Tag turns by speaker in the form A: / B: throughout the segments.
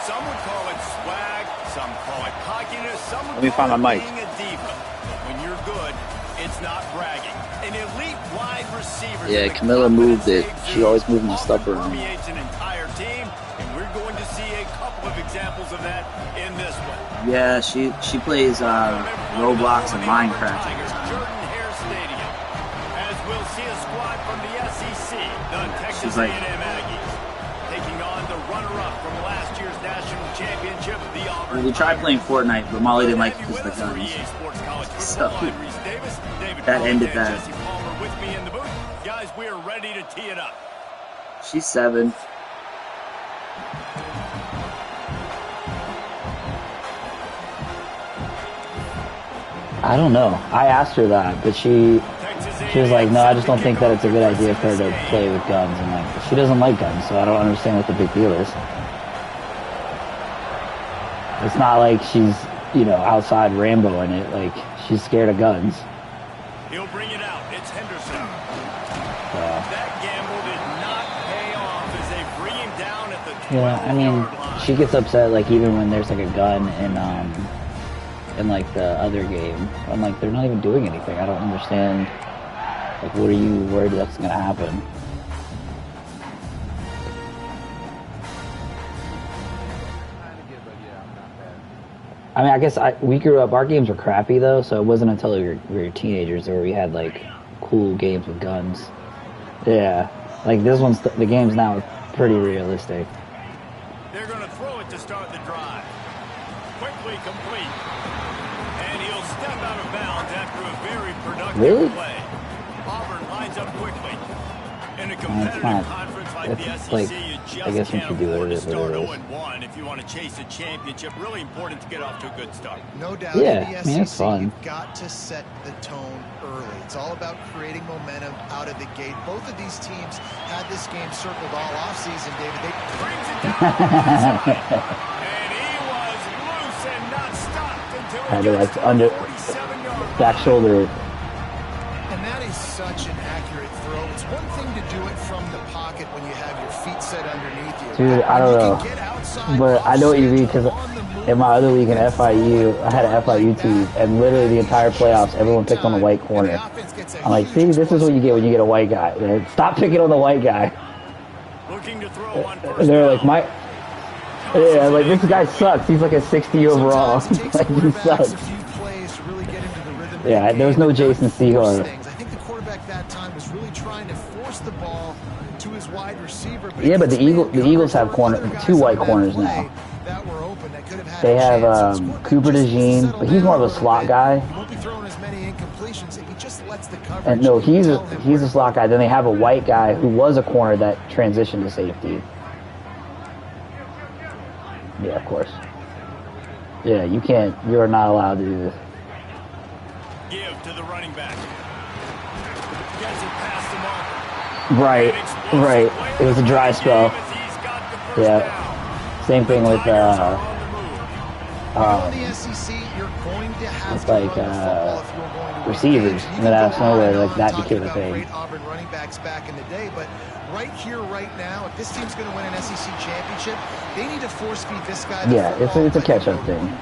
A: Some would call it swag, some call it cockiness, some would
B: Let me
A: call
B: find my
A: it
B: mic.
A: being a diva. But when you're good, it's not bragging. An elite wide receiver.
B: Yeah, Camilla moved it. She always moving the stuff around.
A: Permeates an entire team, and we're going to see a couple of examples of that in this one.
C: Yeah, she plays Roblox and Minecraft all the time.
A: As we'll see a squad from the SEC, the Texas
C: like,
A: A&M Aggies, taking on the runner-up from last year's national championship, the Auburn.
C: We tried playing Fortnite, but Molly didn't like it because of the guns. So that ended that.
A: Guys, we are ready to tee it up.
C: She's 7.
D: I don't know. I asked her that, but she was like, no, I just don't think that it's a good idea for her to play with guns. And like, she doesn't like guns, so I don't understand what the big deal is. It's not like she's, you know, outside Rambo in it. Like, she's scared of guns.
A: He'll bring it out. It's Henderson. That gamble did not pay off as they bring him down at the 12-yard
D: I mean,
A: line.
D: she gets upset like even when there's like a gun in like the other game. I'm like, they're not even doing anything. I don't understand. Like, what are you worried that's gonna happen? I mean, I guess we grew up. Our games were crappy though, so it wasn't until we were teenagers where we had like cool games with guns. Yeah, like this one's the games now are pretty realistic.
A: They're going to throw it to start the drive. Quickly complete. And he'll step out of bounds after a very productive play. Auburn lines up quickly. In a competitive conference like the SEC,
D: like,
A: you just
D: I guess we
A: can't
D: should do
A: afford
D: it
A: to start
D: what it is.
A: 0-1 if you want to chase a championship. Really important to get off to a good start.
E: No doubt.
D: Yeah,
E: in the
D: I mean, it's
E: SEC,
D: fun.
E: You've got to set the tone early. It's all about creating momentum out of the gate. Both of these teams had this game circled all offseason, David. They
A: brings it down the inside. And he was loose and not stopped until he
D: Had to
A: gets
D: like
A: to
D: under
A: the 47-yard
D: back shoulder.
E: And that is such an accurate throw. It's one thing to do it from the pocket when you have your feet set underneath you.
D: Dude, I don't know. But I know what you mean because in my other league in FIU, I had an FIU team, and literally the entire playoffs, everyone picked on the white corner. I'm like, see, this is what you get when you get a white guy. Stop picking on the white guy.
A: looking to throw on first
D: And they're like,
A: down.
D: yeah, like this guy sucks. He's like a 60 overall. Like he sucks. Yeah, there was no Jason Sehorn.
E: I think the quarterback that time was really trying to force the ball to his wide receiver.
D: Yeah, but the Eagles have two white corners now. They have Cooper DeJean, but he's more of a slot guy. And no, he's a slot guy. Then they have a white guy who was a corner that transitioned to safety. Yeah, of course. Yeah, you're not allowed to do this.
A: Give to the running back. Gets it past the marker.
D: Right. It was a dry spell. Yeah. Same thing with receivers. And then out of nowhere, like that became a thing.
E: Auburn running backs back in the day, but right here, right now, if this team's going to win an SEC championship, they need to force feed this guy.
D: Yeah, it's a catch-up thing.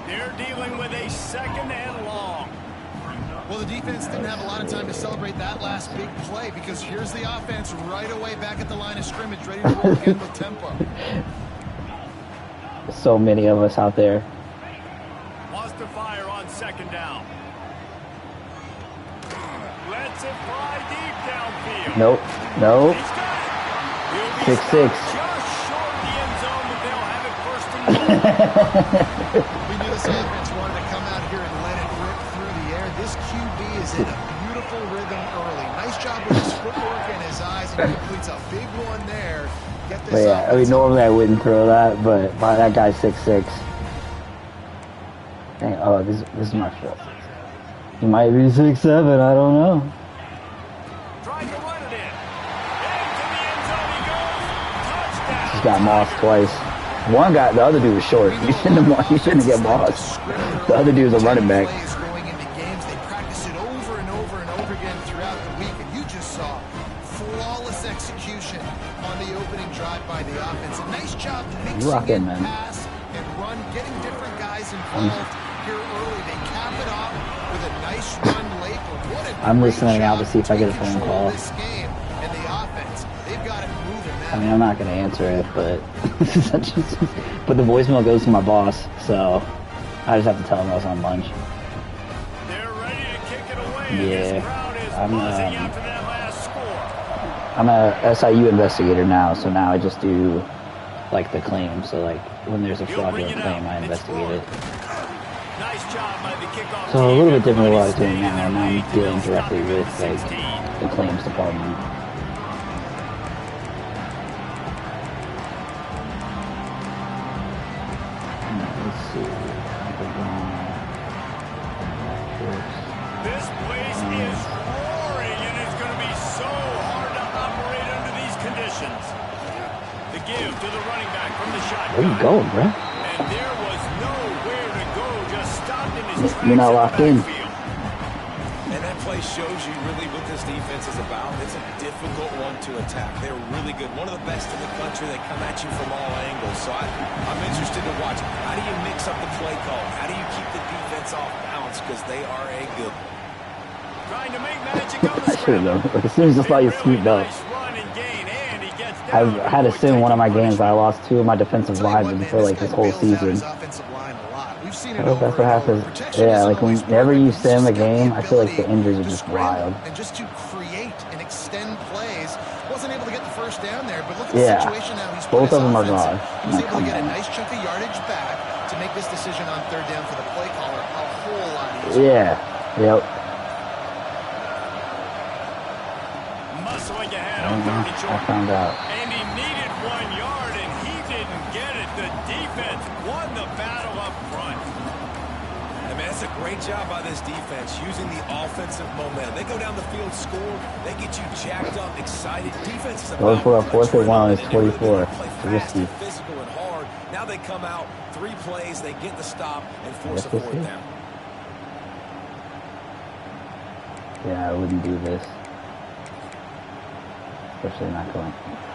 A: They're dealing with a second and long.
E: Well, the defense didn't have a lot of time to celebrate that last big play because here's the offense right away back at the line of scrimmage, ready to roll again with tempo.
D: So many of us out there.
A: Wants to fire on second down. Lets it fly deep downfield.
D: Nope. Nope.
A: He's got it. He'll be
D: 6-6.
A: stopped just short of the end zone, but they'll have it first and goal.
E: We knew this offense wanted to come out here and let it rip through the air. This QB is in a beautiful rhythm early. Nice job with his footwork and his eyes, and he completes a big one there. Get this
D: But yeah, I mean, normally I wouldn't throw that, but that guy's 6'6". Dang, oh, this is my fault. He might be 6'7", I don't know.
A: Trying to run it in. Into the end zone he goes. Touchdown.
D: He's got mossed twice. One guy, the other dude was short. You shouldn't get mossed. The other dude was a running back.
E: Going into games, they practice it over and over and over again throughout the week, and you just saw flawless execution on the opening drive by the offense. A nice job mixing in pass and run, getting different guys involved here early. They cap it off with a nice run late. But what a
D: I'm listening out to see if I get a phone call.
E: this game and the offense, they've got it moving now.
D: I mean, I'm not going to answer it, but the voicemail goes to my boss, so I just have to tell him I was on lunch.
A: They're ready to kick it away.
D: Yeah,
A: This crowd is buzzing after that last score.
D: I'm a SIU investigator now, so now I just do like the claim. So like when there's a fraudulent claim, I investigate it.
A: Nice job by the kickoff
D: So a
A: team.
D: little bit different than what I was doing
A: Everybody
D: now, and I'm
A: gets
D: dealing
A: ready to
D: directly
A: stop
D: with
A: at
D: like
A: 16.
D: the claims department. Let's see.
A: This place is roaring, and it's going to be so hard to operate under these conditions. The give to the running back from the shotgun.
D: Where you going, bro?
A: And there was nowhere to go, just stopped in his tracks.
D: You're not locked in.
F: And that play shows you really what this defense is about. It's a difficult one to attack. They're really good. One of the best in the country. They come at you from all angles. So I'm interested to watch. How do you mix up the play call? How do you keep the defense off balance? Because they are a good.
A: Trying to make magic on the
D: I should have
A: scramble.
D: done. As soon as I saw you scooped up.
A: Nice run and gain, and he gets down.
D: I've had to sit in one of my games. I lost 2 of my defensive linemen for like this whole season. I hope that's what happens. Yeah, like whenever you sim a game, I feel like the injuries are just wild.
E: And just to create and extend plays, wasn't able to get the first down there, but look at the situation now. He's
D: Both of them are gone.
E: He was able to get a nice chunk of yardage back to make this decision on third down for the play caller a whole lot easier.
D: Yeah. Yep.
A: Muscling ahead
D: I
A: on
D: don't know.
A: third and
D: I
A: short.
D: found out.
A: And he needed 1 yard, and he didn't get it. The defense won the battle up front.
F: I mean, that's a great job by this defense using the offensive momentum. They go down the field, score, they get you jacked up, excited. Defense is
D: Going
F: about
D: for a 4th and 1 is
F: adrenaline.
D: 24.
F: Play
D: It's
F: fast
D: risky.
F: and physical and hard. Now they come out, 3 plays, they get the stop and force a
D: Yes,
F: fourth
D: yes, yes.
F: down.
D: Yeah, I wouldn't do this. Especially not going.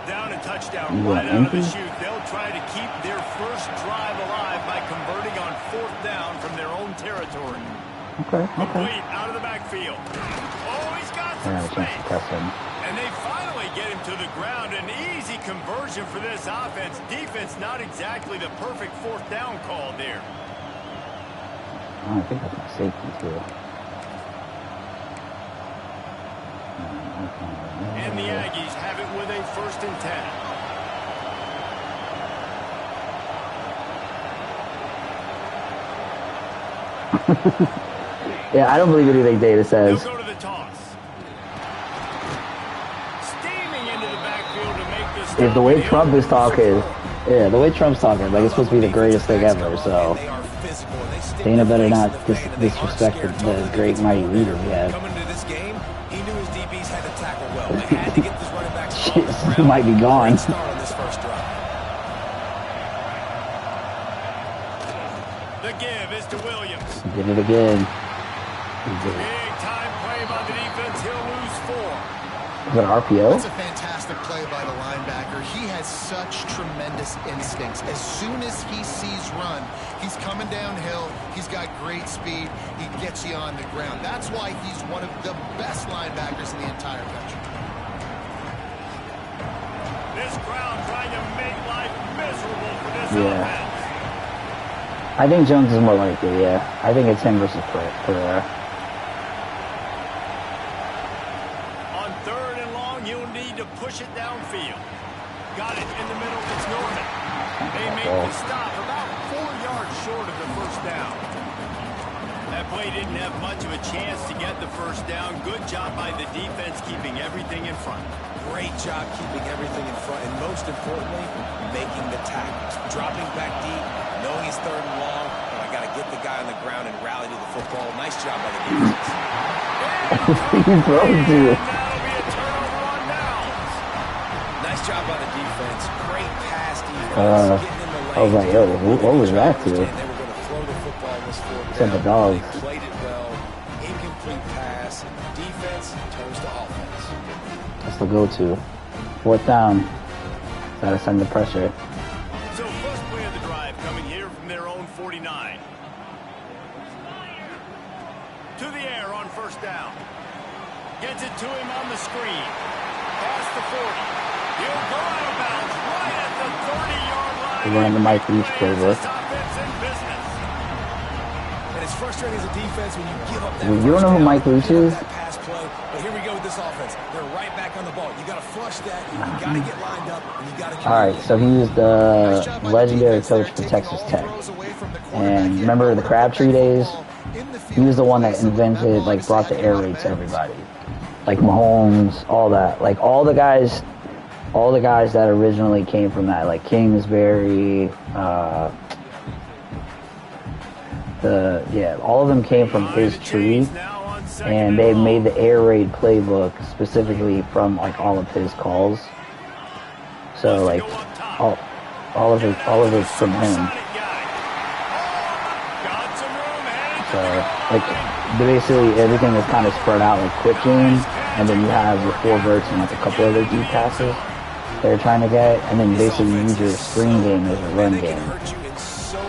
A: Down and touchdown
D: You
A: right
D: want
A: out of the
D: empty?
A: chute. They'll try to keep their first drive alive by converting on 4th down from their own territory.
D: Okay.
A: Complete out of the backfield. Oh, he's got
D: I
A: some
D: have a chance to
A: space.
D: press him.
A: And they finally get him to the ground. An easy conversion for this offense. Defense not exactly the perfect 4th down call there.
D: Oh, I think that's my safety too.
A: And the Aggies have it with a 1st and 10.
D: Yeah, I don't believe anything Data
A: They'll
D: says.
A: go to the toss. Steaming into the backfield to make this.
D: If the way Trump is talking, yeah, the way Trump's talking, like it's supposed to be the greatest thing ever. So
F: They are physical. They stick
D: Dana better
F: their
D: not
F: face in the paint, and they aren't
D: disrespect
F: scared to
D: the
F: take
D: great
F: risks.
D: mighty leader we have.
F: Coming into this game, he knew his DBs had to tackle well. They had to get this running back off
D: Shit,
F: the
D: he
F: ground.
D: might be gone.
F: Great start on this first drive.
A: The give is to Williams.
D: He did it again. He did it.
A: Big time play by the defense. He'll lose 4.
D: Is it an RPO?
E: That's a fantastic play by the linebacker. He had has such tremendous instincts. As soon as he sees run, he's coming downhill. He's got great speed. He gets you on the ground. That's why he's one of the best linebackers in the entire country.
A: This crowd trying to make life miserable for this offense.
D: I think Jones is more likely, yeah. I think it's him versus Pereira.
A: On 3rd and long, you'll need to push it downfield. Got it in the middle. It's Norman. They make the stop about 4 yards short of the first down. That play didn't have much of a chance to get the first down. Good job by the defense keeping everything in front.
F: Great job keeping everything in front, and most importantly, making the tackles. Dropping back deep, knowing he's 3rd and long, and I got to get the guy on the ground and rally to the football. Nice job by the defense.
D: He's throwing to you.
A: That'll be a turnover on downs.
F: Nice job by the defense. Great pass defense. Getting in the lane.
D: I was like, yo, what was that to?
F: They were going to throw the football in this 4th
D: Except the
F: down.
D: dogs.
F: They played it well. Incomplete pass. Defense turns to offense.
D: That's the go-to. 4th down. Gotta send the pressure.
A: So first play of the drive coming here from their own 49. To the air on 1st down. Gets it to him on the screen. Past the 40. He'll go out of bounds right at the 30-yard line.
D: We're running the Mike Leach playbook.
A: Offense in business.
F: And it's frustrating as a defense when you give up that.
D: You don't know who Mike Leach is?
F: That pass play. But here we go with this offense. They're right back on the ball. You got to flush that. You got to get lined up, and you got to.
D: All right, so he was the legendary coach for Texas Tech. And remember the Crabtree days? He was the one that invented, like, brought the air raid to everybody. Like Mahomes, all that. Like, all the guys that originally came from that, like Kingsbury, all of them came from his tree, and they made the air raid playbook specifically from like all of his calls. So like all of it from him. So like basically everything is kind of spread out like quick game, and then you have your 4 verts and like a couple other deep passes they're trying to get, and then basically you use your screen game as a run game.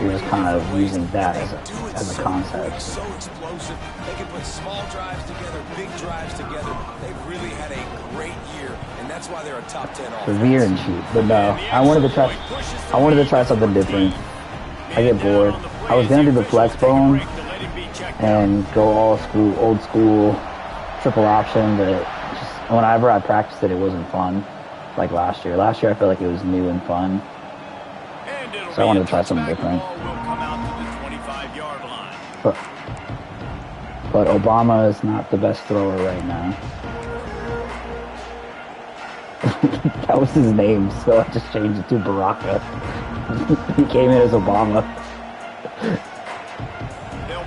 D: You're just kind of using that as a concept.
F: So explosive. They can put small drives together, big drives together. They've really had a great year, and that's why they're a top 10 offense.
D: Severe and cheap, but no, I wanted to try something different. I get bored. I was gonna do the flex bone and go old school, triple option, but just whenever I practiced it, it wasn't fun. Like last year. Last year I felt like it was new and fun. So I wanted to try something different. But Obama is not the best thrower right now. That was his name, so I just changed it to Baraka. He came in as Obama.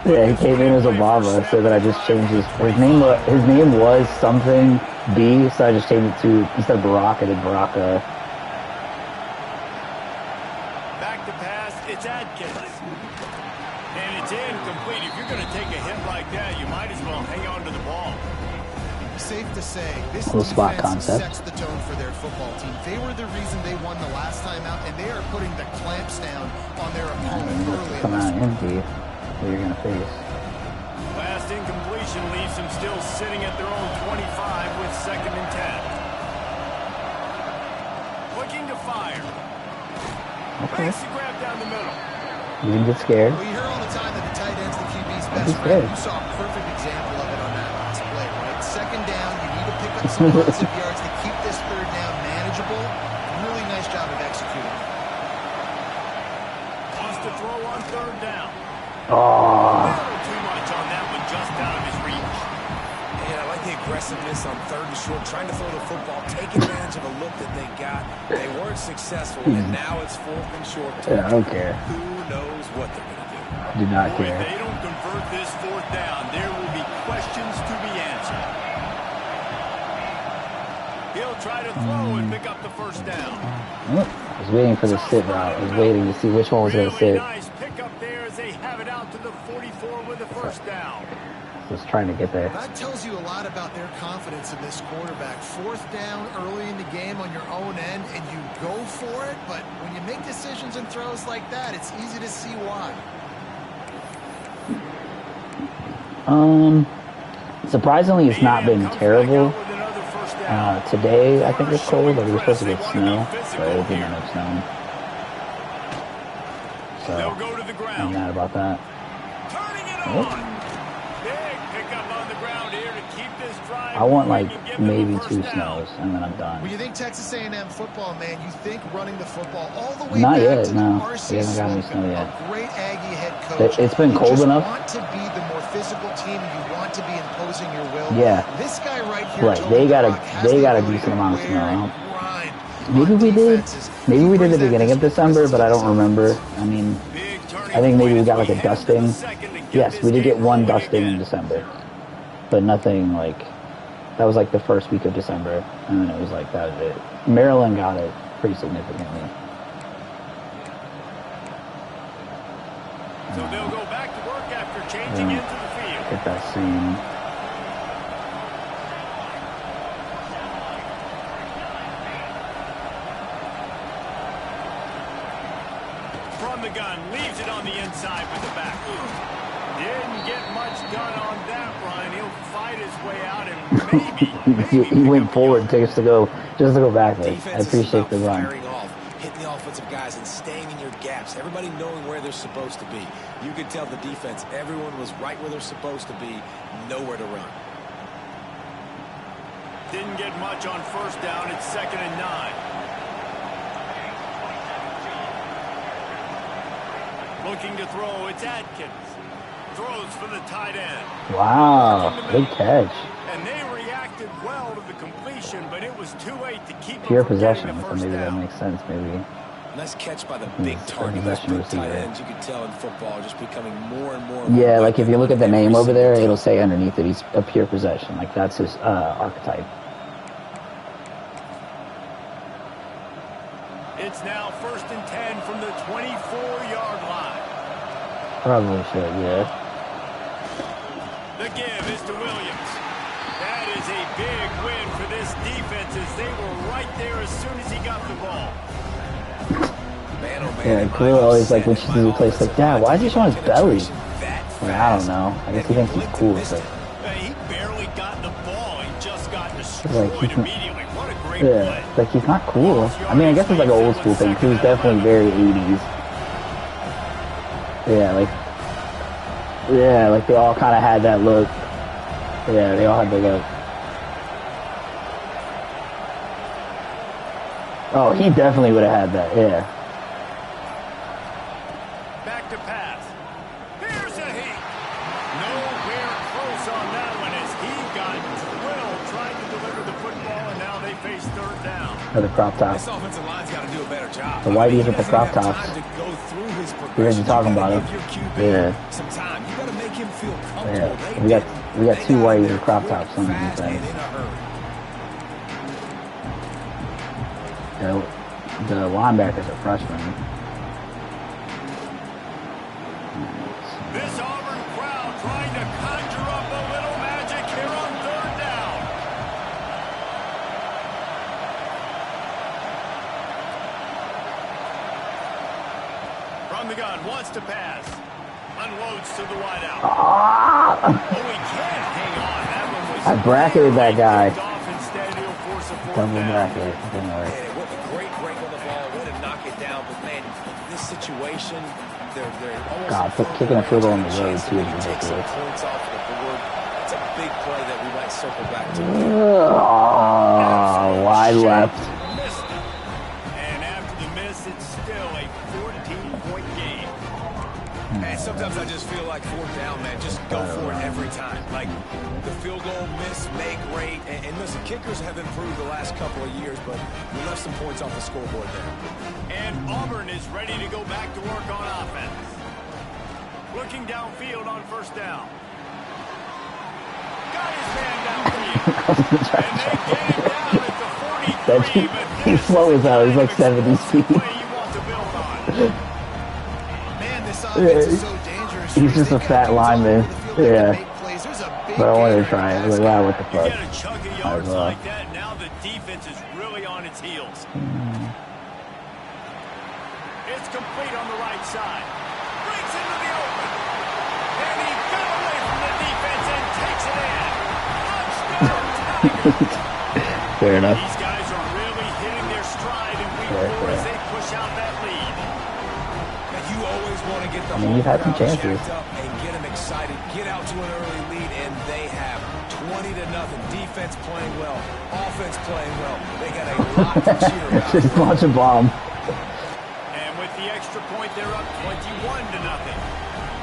D: Yeah, he came in as Obama, so that I just changed his name was something B, so I just changed it to, instead of Barack, I did Baraka.
A: Back to pass, it's Adkins. And it's incomplete. If you're going to take a hit like that, you might as well hang on to the ball.
E: Safe to say, this
D: spot
E: defense
D: concept.
E: sets the tone for their football team. They were the reason they won the last time out, and they are putting the clamps down on their opponent early
D: Come
E: in
D: out
E: this
D: empty. Who you're gonna face?
A: Last incompletion leaves them still sitting at their own 25 with 2nd and 10. Looking to fire.
D: Okay.
A: Makes the grab down the middle.
D: You can get scared.
E: Well, you hear all the time that the tight end's the QB's best
D: He's
E: friend.
D: good.
E: You saw a perfect example of it on that last play, right? 2nd down, you need to pick up some positive yards to keep this 3rd down manageable. Really nice job of executing.
A: Wants to throw on 3rd down.
D: Oh,
A: Too much on that one, just out of his reach.
F: And I like the aggressiveness on 3rd and short, trying to throw the football, taking advantage of a look that they got. They weren't successful, and now it's 4th and short.
D: yeah, I don't care.
F: Who knows what they're going to do?
D: Do not
A: If
D: care.
A: they don't convert this 4th down, there will be questions to be answered. He'll try to throw and pick up the 1st down.
D: I was waiting for the sit route. I was waiting to see which one was gonna
A: Really
D: sit.
A: nice pick up there as they have it out to the 44 with the 1st down.
D: just trying to get there.
E: That tells you a lot about their confidence in this quarterback. 4th down early in the game on your own end, and you go for it, but when you make decisions and throws like that, it's easy to see why.
D: Surprisingly, it's not been terrible. Today, I think it's cold, but we're supposed to get snow, but it didn't end up snowing. So, I'm mad about that. I want like maybe 2 snows, and then I'm done.
E: When you think Texas A&M football, man, you think running the football all the way
D: Not
E: back
D: yet,
E: to
D: no.
E: RC
D: We haven't got any snow yet.
E: A great Aggie head coach.
D: It's been cold enough.
E: You want to be the more physical team, and you want to be imposing your will.
D: Yeah.
E: This guy right here.
D: Right, they got a decent amount of snow. Maybe we did. Maybe we did at the beginning of December, but I don't remember. I mean, I think maybe we got like a dusting. Yes, we did get 1 dusting in December, but nothing like. That was like the first week of December, and then it was like that was it. Maryland got it pretty significantly.
A: So they'll go back to work after changing into the field.
D: Get that scene.
A: From the gun, leaves it on the inside with the back. Didn't get much done on that run. He'll fight his way out and maybe
D: he went forward just to go backwards. I appreciate the run.
F: Hitting the offensive guys and staying in your gaps. Everybody knowing where they're supposed to be. You could tell the defense, everyone was right where they're supposed to be, nowhere to run.
A: Didn't get much on 1st down. It's 2nd and 9. Looking to throw, it's Atkins. Throws for the tight end.
D: Wow, big catch.
A: And they reacted well to the completion, but it was too late to keep
D: Pure
A: them from getting
D: possession,
A: the
D: so
A: first
D: maybe that
A: down.
D: makes sense, maybe.
F: Nice catch by the big target. Those big tight ends, you can tell in football, just becoming more and more.
D: Yeah, like if you look at the name over there, it'll say underneath it, he's a pure possession. Like that's his archetype.
A: It's now 1st and 10 from the 24-yard line.
D: Probably should, yeah.
A: The give is to Williams. That is a big win for this defense as they were right there as soon as he got the ball.
F: Man, oh man,
D: Yeah, Khalil always like when she sees a place like, Dad, why is he showing his belly? Like, I don't know. I guess he thinks he's cool with it.
A: He barely got the ball. He just got destroyed
D: Like,
A: immediately. What a great
D: yeah,
A: play.
D: like he's not cool. I mean, I guess it's like an old school thing. He was definitely very 80s. Yeah, like they all kind of had that look. Yeah, they all had the look. Oh, he definitely would have had that. Yeah.
A: Back to pass. Here's a heat. Nowhere close on that one as he got drilled trying to deliver the football, and now they face 3rd down.
D: Or the crop top.
F: This offensive line's got to do a better job.
D: The whiteys with the crop tops. We heard you talking about it. Yeah.
F: Some time. You got to make him feel comfortable.
D: Yeah. We got 2 whiteys with crop tops on the defense. The linebackers are freshmen.
A: This Auburn crowd trying to conjure up a little magic here on 3rd down. From the gun, wants to pass. Unloads to the wideout. Oh, he can't hang on. That one was
D: I bracketed that guy.
A: Instead, he'll force a 4th
D: Double
A: down.
D: bracket. It didn't work.
F: What a great break on the ball. Way to knock it down. But, man, this situation, they're almost...
D: God, kicking a field goal on the road, too, is
F: Take some
D: ridiculous.
F: points off the board. It's a big play that we might circle back to.
D: Oh, wide left.
A: Missed it. And after the miss, it's still a 14-point game.
F: Man, sometimes I just feel like 4th down, man. Just go for it every time. Like the field goal, miss, make, rate. And listen, kickers have improved the last couple of years, but we left some points off the scoreboard there.
A: And Auburn is ready to go back to work on offense. Looking downfield on 1st down. Got his man downfield. And they get him down at the 43, but
D: He's slow as hell. He's like 70 speed.
A: play you want to build on.
E: Man, this offense is so dangerous.
D: He's just a fat lineman. Yeah.
E: There's a
D: But I wanted to try it. I was like, wow, what the
A: You
D: fuck?
A: get a chunk of yards like that, now the defense is really on its heels. It's complete on the right side. Breaks into the open. And he got away from the defense and takes it in. Touchdown, Tigers.
D: Fair enough.
A: These guys are really hitting their stride in week 4 as they push out that lead.
F: Now, you always want to get the
D: You've had some
F: crowd
D: chances.
F: jacked up and get them excited. Get out to an early lead, and they have 20-0. Defense playing well. Offense playing well. They got a lot to cheer about.
D: Just launch a bomb.
A: And with the extra point, they're up 21-0.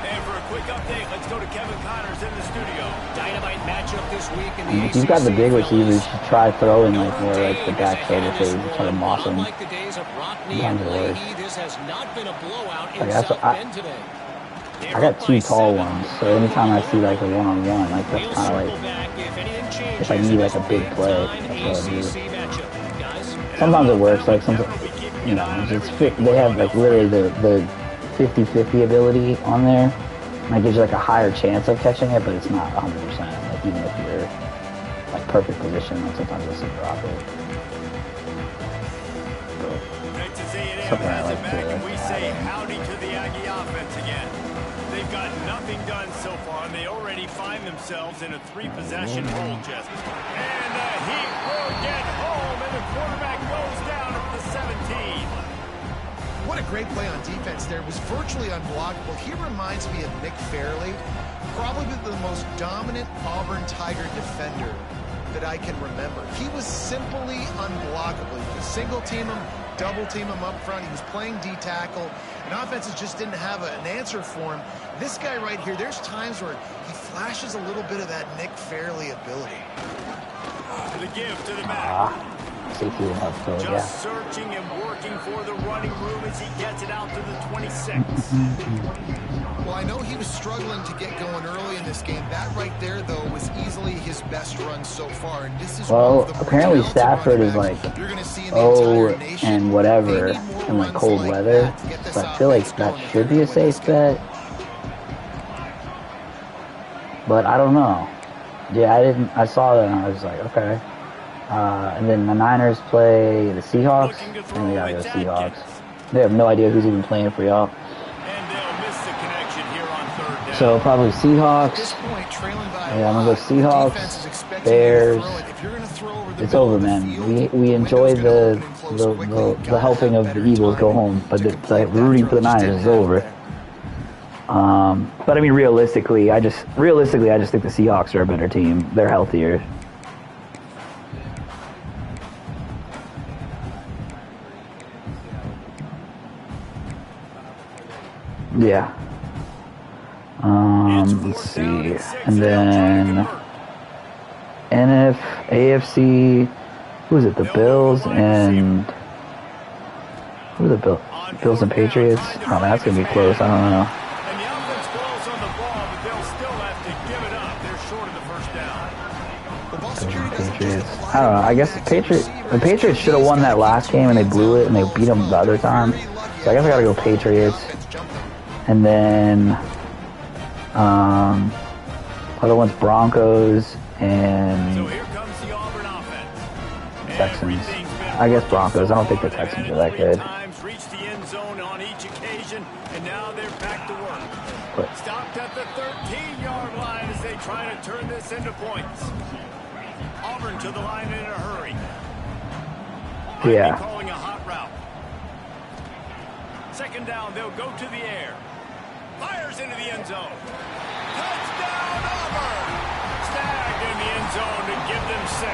A: And for a quick update, let's go to Kevin Connors in the studio.
G: Dynamite matchup this week in the
D: If you've got the big receivers, you should try throwing like more like the back shoulder phase, try to moss them.
G: Unlike the days of Rockney
D: Sometimes
G: and
D: it works.
G: Leahy, this has not been a blowout in
D: Like, that's
G: South
D: what
G: Bend today.
D: I got 2 tall ones, so anytime I see like a one-on-one, like that's kind of like if I need like a big play, that's what I do. Sometimes it works, like sometimes, you know, it's they have like literally the 50-50 ability on there, and that gives you like a higher chance of catching it, but it's not 100%. Like even if you're like perfect position, like sometimes you'll see drop it.
A: Texas A&M
D: Something I
A: has
D: like
A: it back,
D: to
A: and we say
D: add in.
A: howdy to the Aggie offense again. They've got nothing done so far, and they already find themselves in a 3-possession hole, Jess. And the Heat will get home, and the quarterback goes down at the 17.
E: What a great play on defense there. It was virtually unblockable. He reminds me of Nick Fairley, probably the most dominant Auburn Tiger defender that I can remember. He was simply unblockable. You could single team him, double team him up front. He was playing D-tackle, and offenses just didn't have an answer for him. This guy right here, there's times where he flashes a little bit of that Nick Fairley ability.
A: The give to the back.
D: Safety would help fill it,
A: Just searching and working for the running room as he gets it out to the 26.
E: Well, I know he was struggling to get going early in this game. That right there, though, was easily his best run so far. And this is
D: Well,
E: one of the more
D: apparently
E: talented
D: Stafford
E: running
D: is
E: backs
D: like
E: you're gonna see in the entire nation.
D: and whatever
E: They need more
D: in like
E: runs
D: cold
E: like
D: weather.
E: that to get this
D: So I feel like
E: offense
D: that
E: going
D: should be a
E: to win this
D: safe
E: game.
D: bet. But I don't know. Yeah, I saw that and I was like, okay. And then the Niners play the Seahawks. And we gotta go Seahawks. They have no idea who's even playing for y'all.
A: And they'll miss the connection here on 3rd down.
D: So probably
E: At this
D: Seahawks.
E: point, trailing by
D: Yeah, I'm gonna go
E: the
D: Seahawks,
E: defense is expecting
D: Bears.
E: you to throw it. If you're gonna throw over the
D: It's
E: middle
D: over,
E: of the
D: man.
E: field,
D: We enjoy
E: window's gonna
D: the
E: open and close quickly.
D: the
E: Gotta
D: helping
E: have
D: of the
E: better
D: Eagles go
E: timing
D: home, but
E: to
D: the
E: complete that
D: rooting
E: throw.
D: for the
E: Just
D: Niners
E: didn't
D: is
E: have it
D: over.
E: there.
D: But I mean, realistically, I just think the Seahawks are a better team. They're healthier. Yeah. Let's see. And then AFC, who is it? The Bills and who are the Bills and Patriots? Oh, that's gonna be close. I don't know.
A: And the offense dwells on the ball, but they'll still have to give it up. They're short of the first down.
E: The ball security doesn't just
D: Patriots.
E: apply
D: I don't know. I guess the Patriots should have won that last game and they blew it and they beat them the other time. So I guess I gotta go Patriots. And then other one's Broncos and
A: So here comes the Auburn offense.
D: Texans.
A: Everything's been
D: I guess
A: working
D: Broncos. I don't think the
A: so
D: Texans are
A: well.
D: that good.
A: Times reached the end zone on each occasion, and now they're back to work.
D: But
A: Stopped at the 13-yard line as they try to turn this into points. Auburn to the line in a hurry. Might be
D: yeah.
A: calling a hot route. 2nd down, they'll go to the air. Fires into the end zone. Touchdown, Auburn! Snagged in the end zone to give them 6.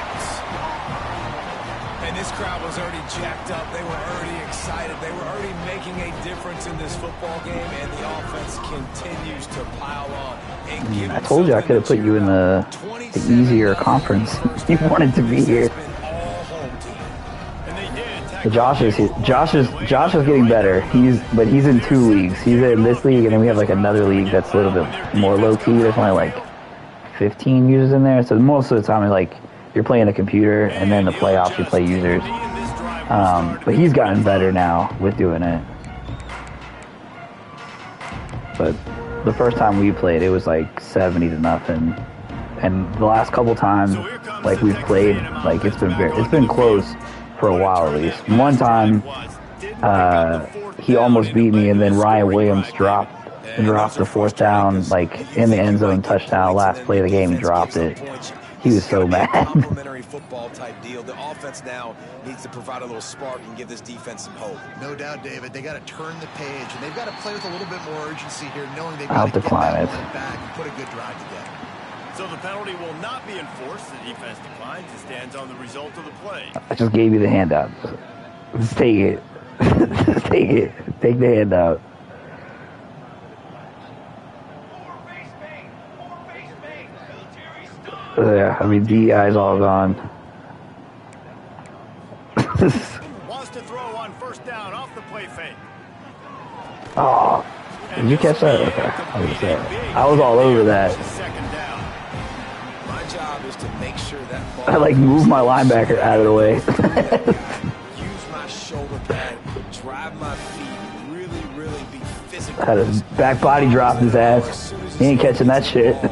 F: And this crowd was already jacked up. They were already excited. They were already making a difference in this football game, and the offense continues to pile on. And give
D: I told you I could have put you in the easier conference. You wanted to be here.
A: And they did.
D: But Josh is getting better. But he's in 2 leagues. He's in this league, and then we have like another league that's a little bit more low key. There's only like 15 users in there, so most of the time, like you're playing a computer, and then the playoffs you play users. But he's gotten better now with doing it. But the first time we played, it was like 70-0. And the last couple times, like we've played, like it's been close for a while at least. One time, he almost beat me, and then Ryan Williams dropped the fourth down, like in the end zone touchdown. Last play of the game, he dropped it. He was so mad.
F: Complimentary football type deal. The offense now needs to provide a little spark and give this defense some hope.
E: No doubt, David. They got to turn the page, and they've got to play with a little bit more urgency here, knowing they've got to get that one back and put a good drive together.
A: So the penalty will not be enforced. The defense declines and stands on the result of the play.
D: I just gave you the handout. Just take it. Just take it. Take the handout. Yeah, I mean, DEI's all gone.
A: Wants to throw on first down off the play fake.
D: Oh, did you catch that? Okay. I was all over that.
F: My job is to make sure that ball
D: I like moved my linebacker out of the way.
F: use my shoulder pad, drive my feet, really be physical.
D: Had his back body dropped his ass. He ain't catching that shit.
F: You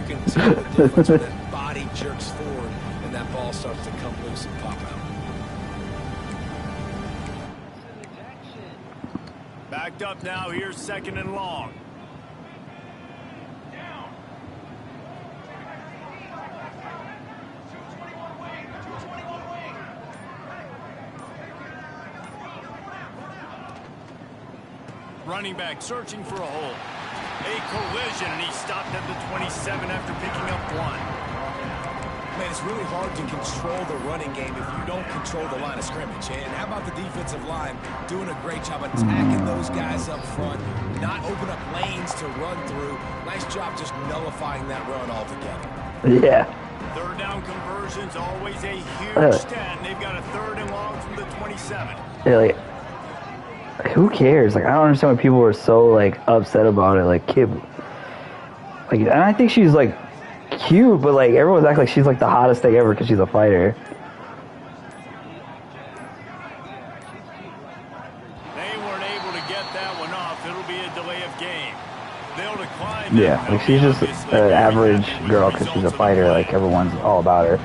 F: can tell the difference when that body jerks forward and that ball starts to come loose and pop out.
A: Backed up now. Here's second and long. Running back searching for a hole. A collision, and he stopped at the 27 after picking up one.
F: Man, it's really hard to control the running game if you don't control the line of scrimmage. And how about the defensive line doing a great job attacking those guys up front, not open up lanes to run through. Nice job just nullifying that run altogether.
D: Yeah.
A: Third down conversions, always a huge stat, and they've got a third and long from the 27.
D: Yeah, like, who cares? Like, I don't understand why people were so like upset about it. Like, kid, like, and I think she's like cute, but like everyone's acting like she's like the hottest thing ever because she's a fighter.
A: They weren't able to get that one off. It'll be a delay of game. They'll decline.
D: Yeah, like she's just an average girl because she's a fighter. Like everyone's all about her.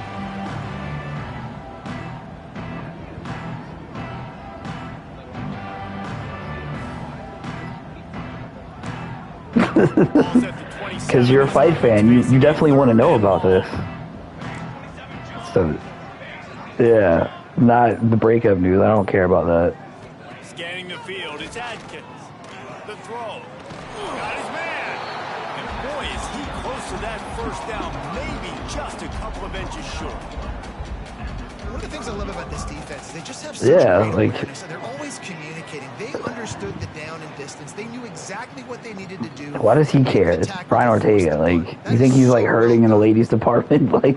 D: Because you're a fight fan, you definitely want to know about this. So, yeah, not the breakup news. I don't care about that.
A: Scanning the field, it's Adkins. The throw. Got his man. And boy, is he close to that first down. Maybe just a couple of inches short.
E: One of the things I love about this defense is they just have such great awareness, and they're always communicating. They understood the down and distance. They knew exactly what they needed to do.
D: Why does he care? It's Brian Ortega. Like, you think he's like hurting in the ladies' department? Like,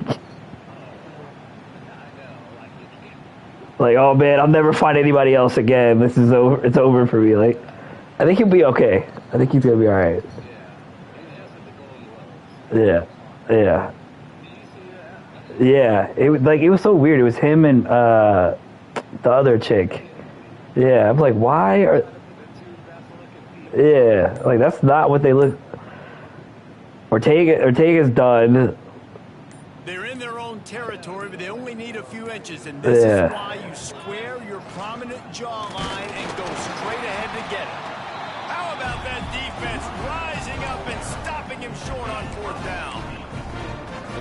D: oh man, I'll never find anybody else again. This is over. It's over for me. Like, I think he'll be okay. I think he's gonna be all right. Yeah. It was so weird. It was him and the other chick. Yeah, I'm like, why are? Yeah, like that's not what they look. Ortega's done.
A: They're in their own territory, but they only need a few inches, and this is why you square your prominent jawline and go straight ahead to get it. How about that defense rising up and stopping him short on fourth down?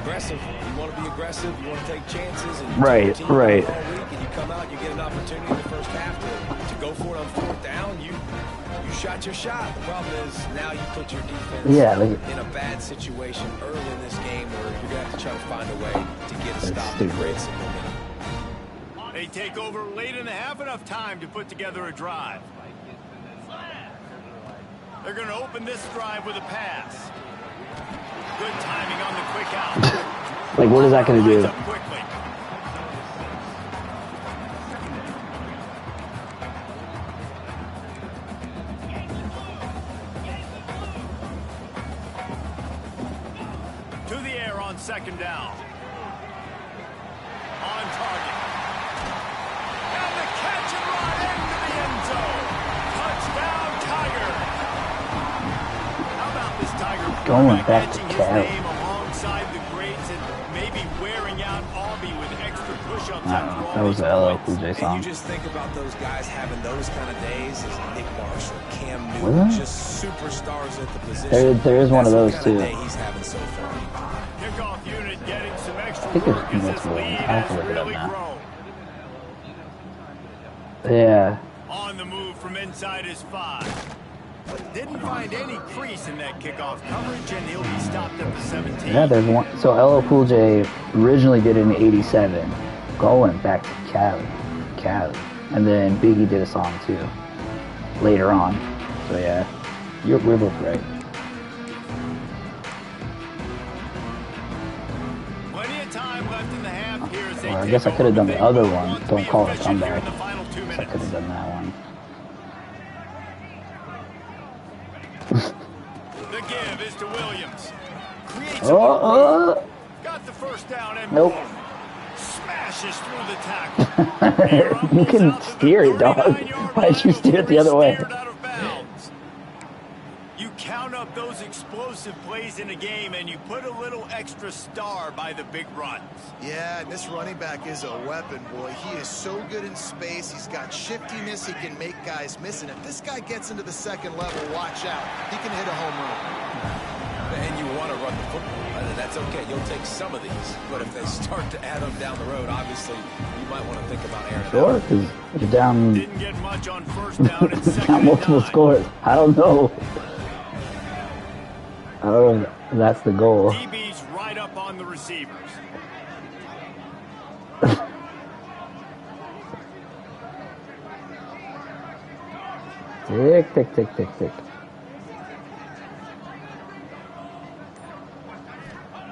F: Aggressive. You want to be aggressive. You want to take chances. And
D: right.
F: All week, and you come out, you get an opportunity in the first half to go for it on fourth down. You shot your shot. The problem is now you put your defense in a bad situation early in this game where you're going to have to try to find a way to get a stop and create some momentum.
A: They take over late in the half, enough time to put together a drive. They're going to open this drive with a pass. Good timing on the quick out.
D: Like, what is that going to do?
A: To the air on second down. On target. And the catch and run into the end zone. Touchdown, Tiger. How about this Tiger
D: going back to
A: catching his name alongside the great
D: That was
F: make
D: the LL
F: points.
D: Cool J
F: And
D: song.
F: you just think about those guys having those kind of days as Nick Marshall, Cam
D: Was
F: Newton,
D: it?
F: just superstars at the position.
D: There is one of those
F: That's the
D: too.
F: kind of day he's having so far.
A: Kickoff unit getting some extra
D: I think
A: work
D: there's
A: as this
D: multiple
A: lead
D: ones. I'll have
A: has
D: to look it up
A: really
D: now.
A: grown.
D: Yeah.
A: On the move from inside his 5. But didn't find any crease in that kickoff coverage, and he'll be stopped at the 17.
D: Yeah, there's one. So LL Cool J originally did it in '87, going back to Cali. And then Biggie did a song too, later on. So yeah, we're both right.
A: Plenty of time left in the half here as they
D: Or I guess I
A: take
D: could have done
A: over.
D: the other
A: They
D: one.
A: want to
D: Don't
A: be
D: call it a
A: efficient here
D: comeback.
A: in the final 2
D: I could
A: minutes.
D: have done that one.
A: The give is to Williams. Creates got the first down and
D: Nope.
A: more. Smashes through the tackle. He
D: You
A: rumbles
D: can
A: out to the
D: steer it, dog.
A: 39-yard
D: Why did you
A: line
D: steer it the
A: before
D: other
A: he's
D: way?
A: steered out of bounds. You count up those explosive plays in a game, and you put a little extra star by the big runs.
E: Yeah, and this running back is a weapon, boy. He is so good in space. He's got shiftiness. He can make guys miss. And if this guy gets into the second level, watch out. He can hit a home run.
F: And you want to run the football. That's okay. You'll take some of these. But if they start to add them down the road, obviously, you might want to think about airing
D: Sure,
F: it out.
D: because you're down,
A: Didn't get much on first down and second
D: down
A: and
D: multiple
A: 9.
D: scores. I don't know. I don't know if that's the goal.
A: DB's right up on the receivers.
D: Tick, tick, tick, tick, tick.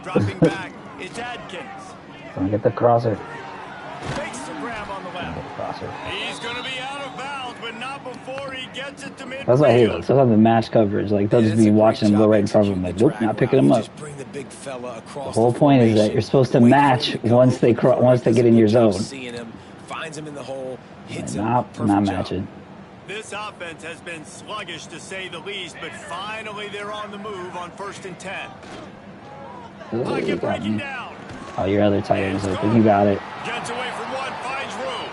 A: Dropping back, it's Adkins.
D: Don't get the crosser.
A: Makes the grab on the left.
D: Crosser.
A: He's going to be out of bounds, but not before he gets it to midfield.
D: That's what I hate. Sometimes the match coverage, like they'll just be watching him go right in front of him. Like, nope, not picking him up. The whole point is that you're supposed to match once they get in your zone.
F: Finds him in the hole, hits
D: And
F: him.
D: not matching.
A: This offense has been sluggish to say the least, but finally they're on the move on 1st and 10.
D: Ooh, you
A: Pocket
D: got
A: breaking
D: me.
A: down.
D: Oh, your other tight end is open. You got it.
A: Gets away from one, finds room.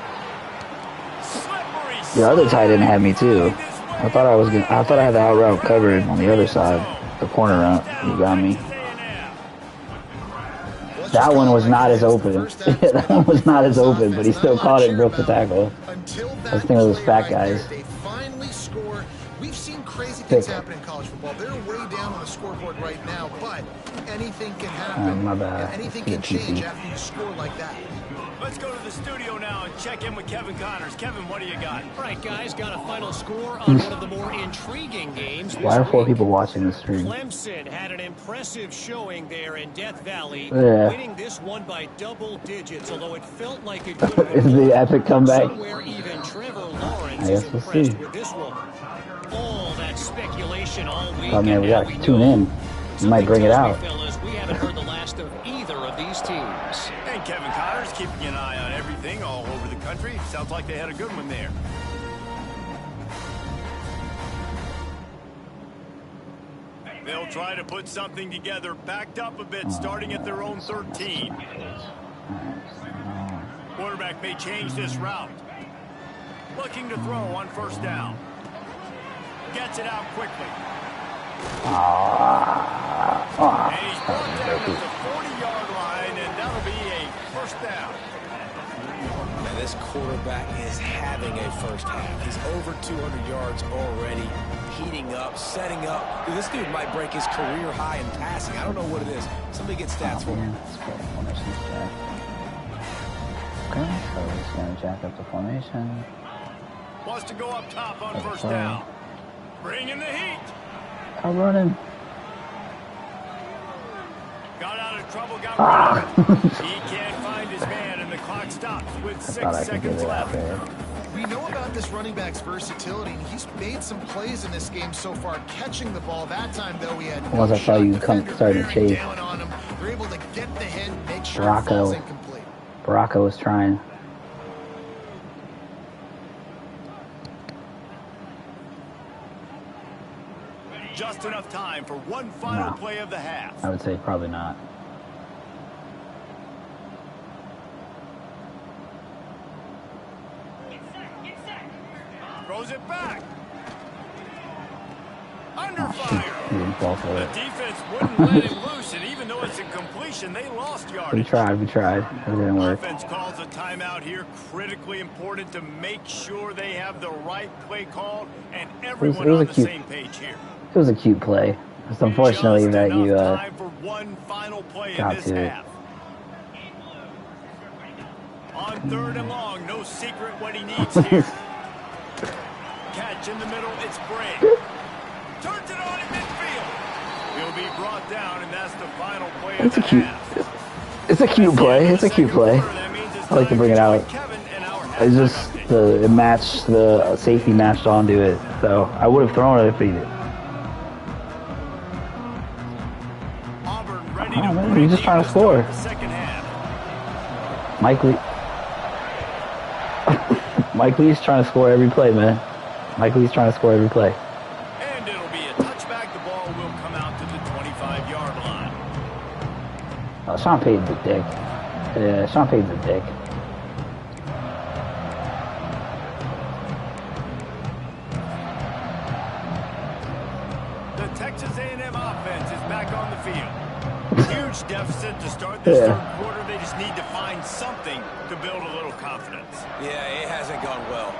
A: Slippery.
D: Your other tight end had me too.
A: slide his way
D: I thought I had the out route covered on the other side, the corner route. You got me. That one was not as open. That one was not as open, but he still caught it and broke the tackle. I was thinking of those fat guys.
E: They finally score. We've seen crazy things happen in college football. They're way down on the scoreboard right now, but anything can happen.
D: My bad.
E: And anything
D: Let's
E: can
D: get
E: change
D: PC.
E: after you score like that.
A: Let's go to the studio now and check in with Kevin Connors. Kevin, what do you got?
G: All right, guys, got a final score on one of the more intriguing games this
D: Why are 4
G: week.
D: people watching this stream?
G: Clemson had an impressive showing there in Death Valley,
D: Yeah.
G: winning this one by double digits, although it felt like it could have
D: Is
G: been
D: the
G: more.
D: epic comeback?
G: Somewhere even Trevor Lawrence
D: I
G: is
D: guess we'll
G: impressed
D: see.
G: with this one. All that speculation all week.
D: Oh man, we
G: and
D: gotta
G: now
D: tune
G: know.
D: in. We might bring it
G: Something
D: out.
G: tells me, fellas, we haven't heard the last of either of these teams.
A: And Kevin Connors keeping an eye on everything all over the country. Sounds like they had a good one there. They'll try to put something together, backed up a bit, starting at their own 13. Quarterback may change this route. Looking to throw on 1st down. Gets it out quickly. And he's brought down at the 40-yard line, and that'll be a 1st down.
F: Man, this quarterback is having a first half. He's over 200 yards already, heating up, setting up. Dude, this dude might break his career high in passing. I don't know what it is. Somebody get stats for him.
D: Okay, so he's gonna jack up the formation.
A: Wants to go up top on 1st down. Bringing the heat.
D: I'm running.
A: Got out of trouble, got rid of it. He can't find his man, and the clock stops with
D: Thought
A: 6
D: I could get
A: seconds
D: it out
A: left.
D: there.
E: We know about this running back's versatility, and he's made some plays in this game so far, catching the ball. That time, though, he had no
D: Once I saw you
E: shot.
D: come
E: Defender
D: starting to
E: bearing
D: chase.
E: down on him. They're able to get the hit, make sure it
D: Rocco.
E: falls incomplete.
D: Baraka was trying.
A: Just enough time for one final
D: No.
A: play of the half.
D: I would say probably not.
A: Throws it back. Under fire.
D: He didn't fall for
A: The
D: it.
A: defense wouldn't let him loose, and even though it's a completion, they lost yardage.
D: We tried. It didn't work.
A: Offense calls a timeout here. Critically important to make sure they have the right play called and everyone on the same page here.
D: It was a cute play. It's unfortunately that you
A: time for one final play in this half. On 3rd and long, no secret what he needs here. Catch in the middle, it's Bray. Turns it on in midfield. He'll be brought down, and that's the final play of the half.
D: It's a cute play. It's a cute play. I like to bring it out. It's just the safety matched onto it. So I would have thrown it if he did.
A: Auburn ready to
D: He's just trying to score. Mike Lee's trying to score every play, man. Mike Lee's trying to score every play.
A: And it'll be a touchback. The ball will come out to the 25-yard line.
D: Oh, Sean Payton's a dick. Yeah, Sean Payton's a dick.
A: The Texas A&M offense is back on the field. Huge deficit to start this third quarter. They just need to find something to build a little confidence.
F: Yeah, it hasn't gone well.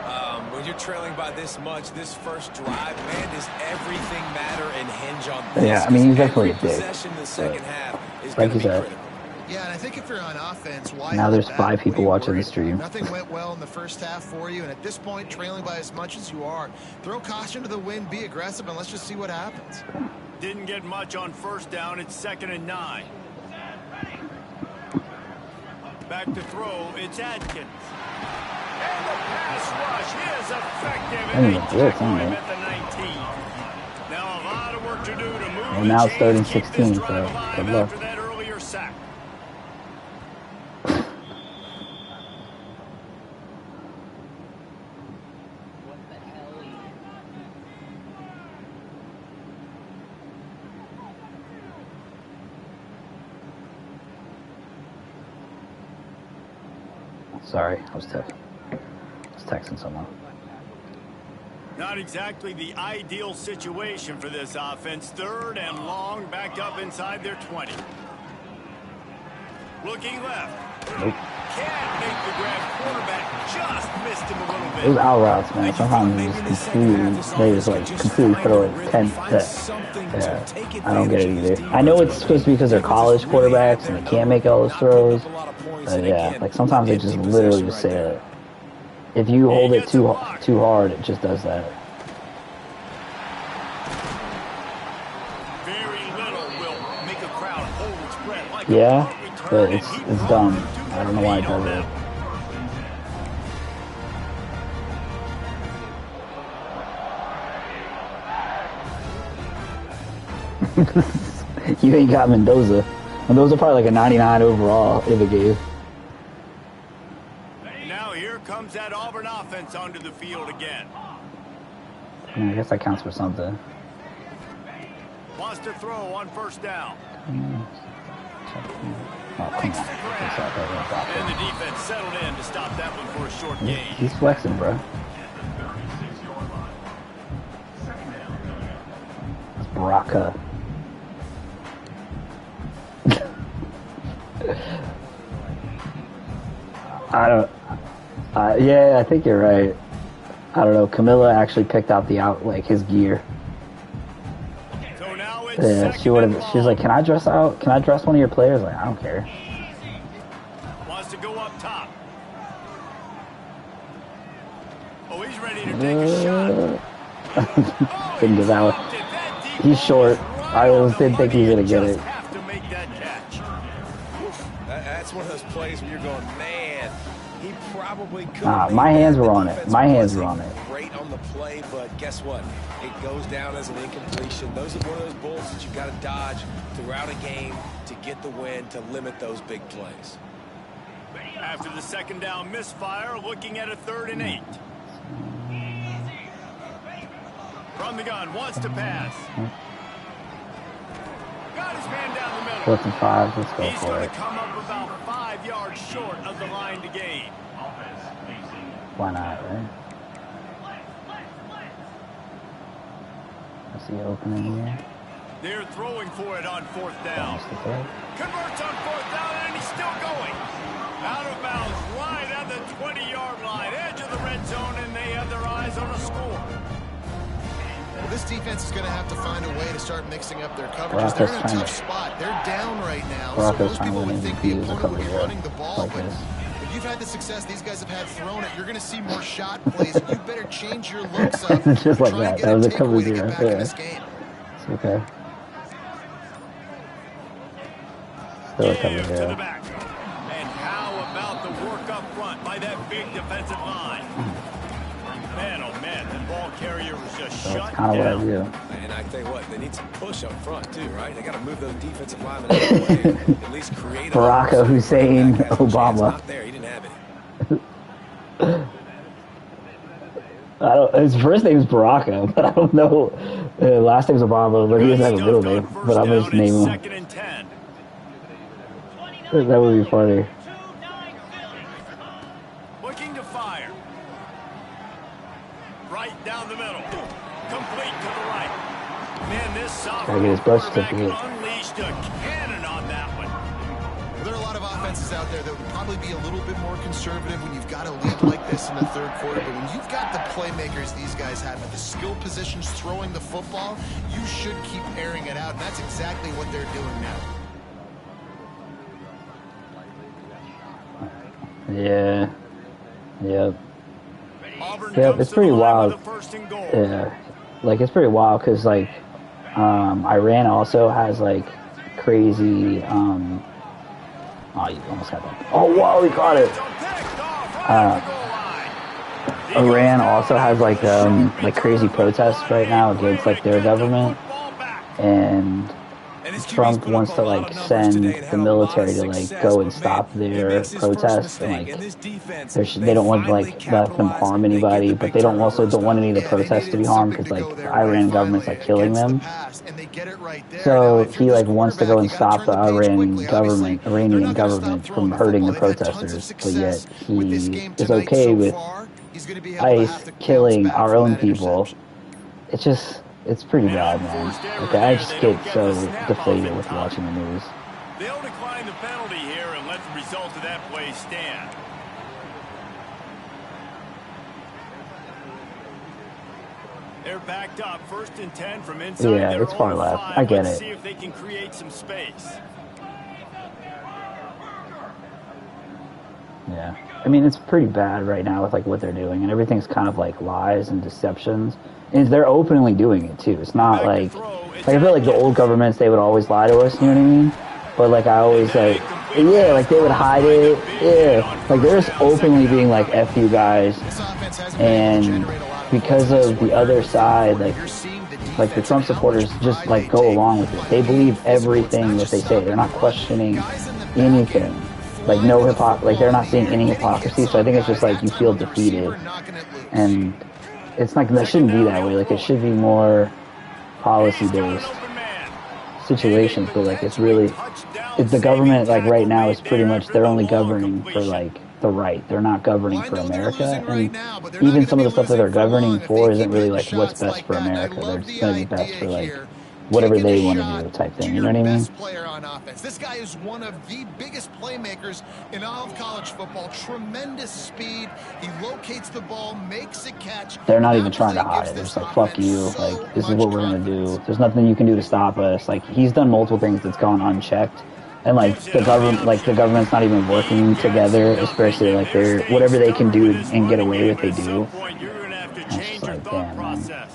F: When you're trailing by this much, this first drive, man, does everything matter and hinge on this?
D: Yeah, I mean, he's definitely a dick.
F: Possession in the second half is
D: Like
F: going to
D: you
F: be
D: said.
F: critical.
E: Yeah, and I think if you're on offense, why
D: Now
E: hold
D: there's
E: back?
D: 5 people
E: What are you
D: watching the
E: worried?
D: stream.
E: Nothing went well in the first half for you, and at this point, trailing by as much as you are, throw caution to the wind, be aggressive, and let's just see what happens.
A: Didn't get much on first down. It's 2nd and 9. Back to throw. It's Adkins. And the pass rush is effective. And they tackle him at the 19. Now a lot of work to do to move.
D: Well, now it's 3rd and 16, so good luck.
A: After that earlier sack.
D: Sorry, I was texting someone.
A: Not exactly the ideal situation for this offense. 3rd and long, back up inside their 20. Looking left.
D: Nope.
A: Can't make the grab. Quarterback just missed him a little bit.
D: Those out routes, man. Sometimes they just like completely throw it 10 steps. Yeah, I don't get it either. I know it's supposed to be because they're college quarterbacks and they can't make all those throws. But yeah, like sometimes they just literally just say it. If you hold it too hard, it just does that.
A: Very little will make a crowd hold its breath. Like
D: Yeah, but it's dumb. I don't know why it does it. You ain't got Mendoza. Mendoza probably like a 99 overall if it gave.
A: Now here comes that Auburn offense onto the field again.
D: I guess that counts for something.
A: Wants to throw on first down.
D: Oh, come on.
A: And the defense settled in to stop that one for a short gain.
D: He's flexing, bro. That's Baraka. Yeah, I think you're right. I don't know. Camilla actually picked out his gear.
A: So now it's
D: Yeah, she was like, "Can I dress out? Can I dress one of your players?" Like, I don't care.
A: Wants to go up top. Oh, he's ready to take a shot.
D: Couldn't get that one. He's short. I didn't think he was gonna get it.
A: Have to make that catch.
F: That's one of those plays where you're going, man, he probably could.
D: My hands were on it. My hands were on it.
F: Great on the play, but guess what? It goes down as an incompletion. Those are one of those bullets that you got to dodge throughout a game to get the win, to limit those big plays.
A: After the second down misfire, looking at a 3rd and 8. From the gun, wants to pass. Got his man down the middle.
D: 4th and 5. Let's go
A: He's
D: for
A: going
D: it.
A: to come up about 5 yards short of the line to gain.
D: Why not, right? That's the opening here.
A: They're throwing for it on 4th down. Converts on 4th down, and he's still going. Out of bounds, right at the 20-yard line, edge of the red zone, and they have their eyes on a score.
E: Well, this defense is going to have to find a way to start mixing up their coverages. They're in a tough spot. They're down right now, so most people would think the opponent would be running the ball, but if you've had the success these guys have had throwing it, you're going to see more shot plays, and you better change your looks up
D: Just
E: and
D: like
E: try and
D: that.
E: get
D: That was
E: a
D: a cover
E: takeaway to
D: zero.
E: get back in
D: Yeah.
E: this game.
D: It's okay. Still a
A: Give
D: cover
A: to the
D: zero.
A: back. And how about the work up front by that big defensive line? Man, oh man, the ball carrier was just
D: So
A: shut
D: it's kind of what I
A: down.
D: do.
F: And I tell you what, they need some push up front too, right? They got to move those defensive linemen out of the way. At least create a
D: Barack Hussein
F: Back has a chance.
D: Obama.
F: Not there. He didn't have it.
D: His first name is Baraka, but I don't know. Last name is Obama, but he doesn't have a middle name. But I'm just name him.
A: 2nd and 10.
D: That would be funny.
A: Looking to fire. Right down the middle. Complete to the right. Man, this
D: Gotta get his birth
A: quarterback
D: certificate.
A: unleashed a cannon on that one.
E: Well, there are a lot of offenses out there that would probably be a little bit more conservative when you've got a lead like this in the third quarter. But when you've got the playmakers these guys have at the skill positions throwing the football, you should keep airing it out. And that's exactly what they're doing now.
D: Yeah. Yep.
A: Auburn
D: Yep,
A: comes
D: it's
A: to
D: pretty
A: the line
D: wild.
A: with a 1st and goal.
D: Yeah. Like, it's pretty wild because, like, Iran also has, like, crazy, oh, you almost got that. Oh, wow, we got it. Iran also has, like crazy protests right now against, like, their government. And Trump wants to, like, send the military to, like, go and stop their protests. And, like, they don't want to, like, let them harm anybody, but they also don't want any of the protests to be harmed because, like, the Iran government's, like, killing them. So he, like, wants to go and stop the Iranian government from hurting the protesters, but yet he is okay with ICE killing our own people. It's pretty bad, man. Like, I just get so deflated with watching the news.
A: They'll decline the penalty here and let the result of that play stand. They're backed up, 1st and 10 from inside
D: Yeah,
A: their
D: it's far
A: own
D: left.
A: 5.
D: I get
A: Let's
D: it.
A: see if they can create some space.
D: Yeah. I mean, it's pretty bad right now with, like, what they're doing, and everything's kind of, like, lies and deceptions. And they're openly doing it, too. It's not, like I feel like the old governments, they would always lie to us, you know what I mean? But, like, I always, like, yeah, like, they would hide it. Yeah. Like, they're just openly being, like, F you guys. And because of the other side, like the Trump supporters just, like, go along with it. They believe everything that they say. They're not questioning anything. Like, no like, they're not seeing any hypocrisy. So I think it's just, like, you feel defeated. And it's like, that shouldn't be that way. Like, it should be more policy-based situations. But, like, it's the government, like, right now is pretty much, they're only governing for, like, the right. They're not governing for America. And even some of the stuff that they're governing for isn't really, like, what's best for America. They're just going to be best for, like, whatever they want to do type thing. You know what I mean?
E: Player on offense. This guy is one of the biggest playmakers in all of college football. Tremendous speed. He locates the ball, makes a catch.
D: They're not even trying to hide it. They're just like, fuck you. Like, this is what we're going to do. There's nothing you can do to stop us. Like, he's done multiple things that's gone unchecked. And, like, the government's not even working together, especially, like, whatever they can do and get away with, they do. It's just like, damn, man.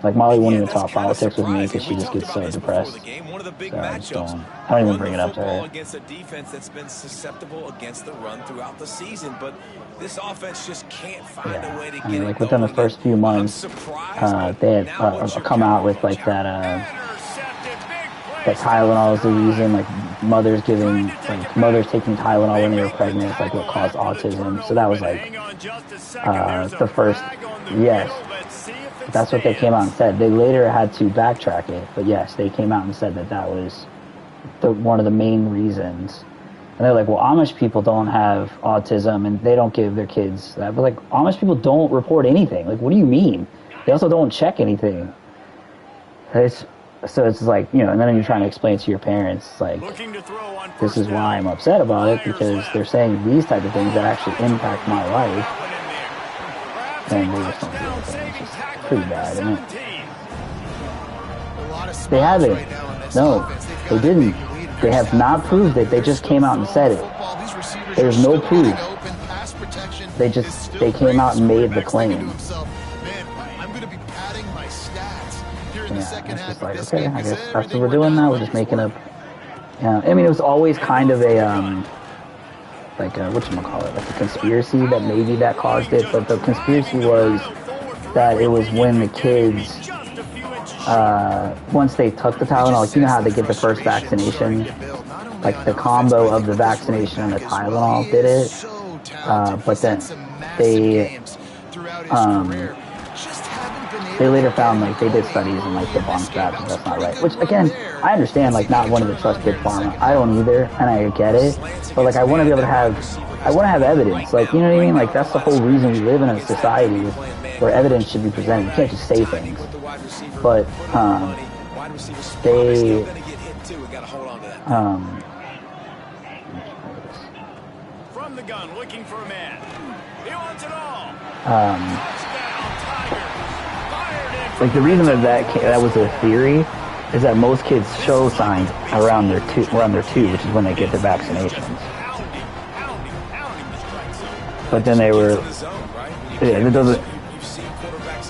D: Like, Molly won't even talk politics with me because she just gets so depressed. So I don't even bring it up to her.
F: Against a defense that's been susceptible against the run throughout the season, but this offense just can't find a way to get
D: like, within the first few months, they had come out with, like, that Tylenol is the reason, like, mothers taking Tylenol when they were pregnant, it's, like, what caused autism. So that was, like, the first, yes. That's what they came out and said. They later had to backtrack it, but yes, they came out and said that was one of the main reasons. And they're like, well, Amish people don't have autism and they don't give their kids that. But, like, Amish people don't report anything. Like, what do you mean? They also don't check anything. So it's like, you know, and then you're trying to explain to your parents, like, this is why I'm upset about it, because they're saying these type of things that actually impact my life, and they just don't do anything. It's just pretty bad, isn't it? They haven't. No, they didn't. They have not proved it. They just came out and said it. There's no proof. They came out and made the claim. Yeah, it's just like, okay, I guess that's what we're doing now. We're just making up. Yeah, I mean, it was always kind of a whatchamacallit, like a conspiracy that maybe that caused it, but the conspiracy was that it was when the kids, once they took the Tylenol, like, you know how they get the first vaccination, like the combo of the vaccination and the Tylenol did it, but then they later found, like, they did studies and, like, debunked that, but that's not right. Which, again, I understand, like, not wanting to trust big pharma. I don't either, and I get it. But, like, I want to be able to have evidence. Like, you know what I mean? Like, that's the whole reason we live in a society where evidence should be presented. You can't just say things. But,
A: from the gun, looking for a man. He wants it all.
D: Like, the reason that was a theory is that most kids show signs around their two, which is when they get their vaccinations. But then they were, yeah, it doesn't,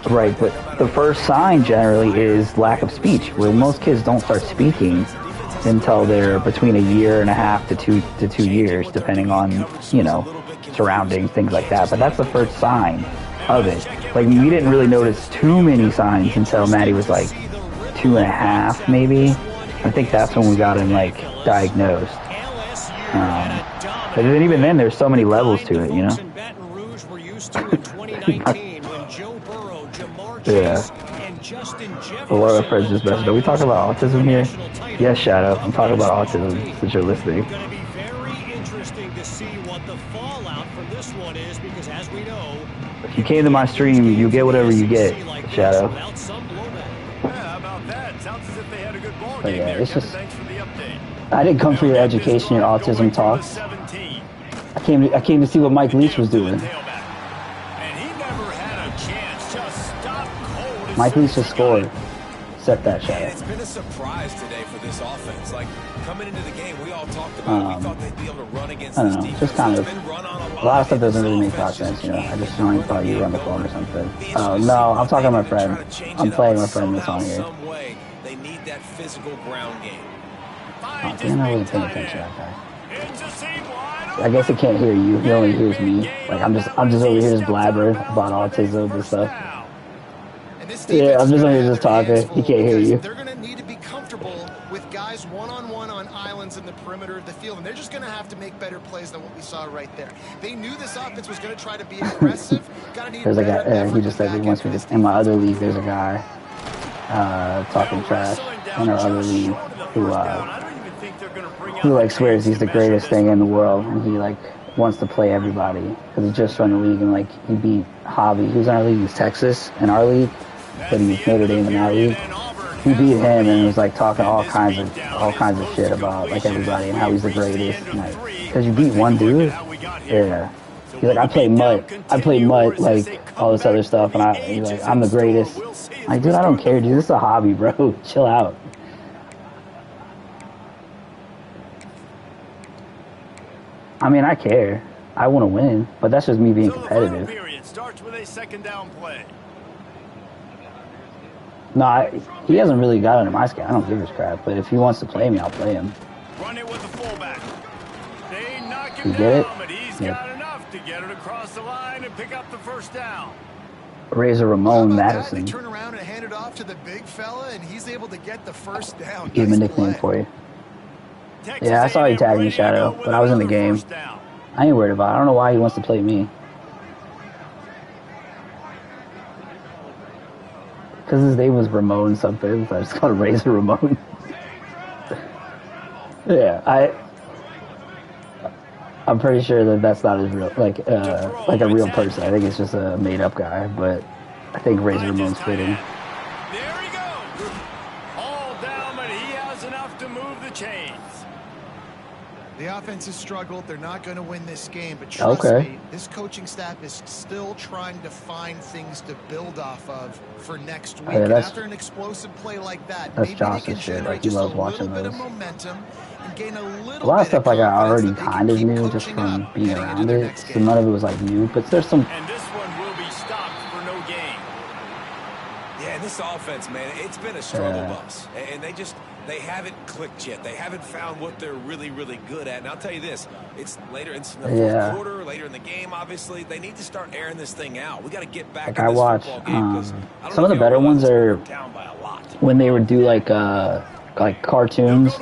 D: right, but the first sign generally is lack of speech, where most kids don't start speaking until they're between a year and a half to 2 years, depending on, you know, surroundings, things like that. But that's the first sign of it. Like, we didn't really notice too many signs until Maddie was like 2.5, maybe. I think that's when we got him, like, diagnosed. But then, even then, there's so many levels to it, you know? Yeah. But what our friends just mentioned, are we talking about autism here? Yes, Shadow. I'm talking about autism since you're listening. If you came to my stream, you get whatever you get, Shadow. But yeah, it's just, I didn't come for your education, your autism talks. I came to see what Mike Leach was doing. Mike Leach just scored. Set that, Shadow.
F: It's been a surprise today for this offense. Like, coming into the game, we all talked about, we thought they'd be able to run against this defense.
D: Just kind of, a lot of stuff doesn't really make a lot of sense, you know. I just thought you were on the phone or something. Oh, no, I'm talking to my friend. I'm playing my friend that's on here.
F: They need that physical ground game.
D: Oh, damn, I wasn't paying attention to that guy. I guess he can't hear you. He only hears me. Like, I'm just over here just blabbering about autism and stuff. Yeah, I'm just over here just talking. He can't hear you.
E: They're going to need to be comfortable with guys one-on-one on islands in the perimeter of the field, and they're just going to have to make better plays than what we saw right there. They knew this offense was going to try to be aggressive.
D: There's a guy, he just said he wants me to, in my other league, there's a guy talking trash in our other league who like swears he's the greatest thing in the world, and he like wants to play everybody because he just joined the league, and like he beat Javi, who's in our league, he's Texas in our league, but he's Notre Dame in our league. He beat him and was like talking all kinds of shit about like everybody and how he's the greatest. Like, because you beat one dude, yeah. He's like, I play MUT, like all this other stuff, and he's like, I'm the greatest. I'm like, dude, I don't care, dude. This is a hobby, bro. Chill out. I mean, I care. I want to win, but that's just me being competitive.
A: Starts with a second down play.
D: No, he hasn't really got under my skin. I don't give a crap. But if he wants to play me, I'll play him.
A: Run it with the fullback. They knock him
D: you get it?
A: But he's got enough to get it across the line and pick up the first down.
D: Razor Ramon Madison.
E: They turn around and hand it off to the big fella, and he's able to get the first down.
D: Give him a nickname for you. Yeah, I saw he tagged me, Shadow, but I was in the game. I ain't worried about it. I don't know why he wants to play me. Because his name was Ramon something, so I just called him Razor Ramon. Yeah, I'm pretty sure that that's not his real, like a real person. I think it's just a made-up guy, but I think Razor Ramon's fitting.
A: There he goes.
E: The offense has struggled. They're not going to win this game, but trust me, this coaching staff is still trying to find things to build off of for next week. And after an explosive play like that, maybe they can generate just a little bit of momentum and gain a little
D: lot of stuff like I already
E: confidence
D: kind of knew just from being around it. So none of it was like new, but there's some.
A: And this one will be stopped for no gain.
F: Yeah, this offense, man, it's been a struggle bus. And they haven't clicked yet. They haven't found what they're really, really good at. And I'll tell you this, it's later in the fourth quarter, later in the game, obviously. They need to start airing this thing out. We got to get back
D: Like
F: in
D: I
F: this
D: watch
F: football game.
D: some of the better ones are
F: down by a lot.
D: when they would do like cartoons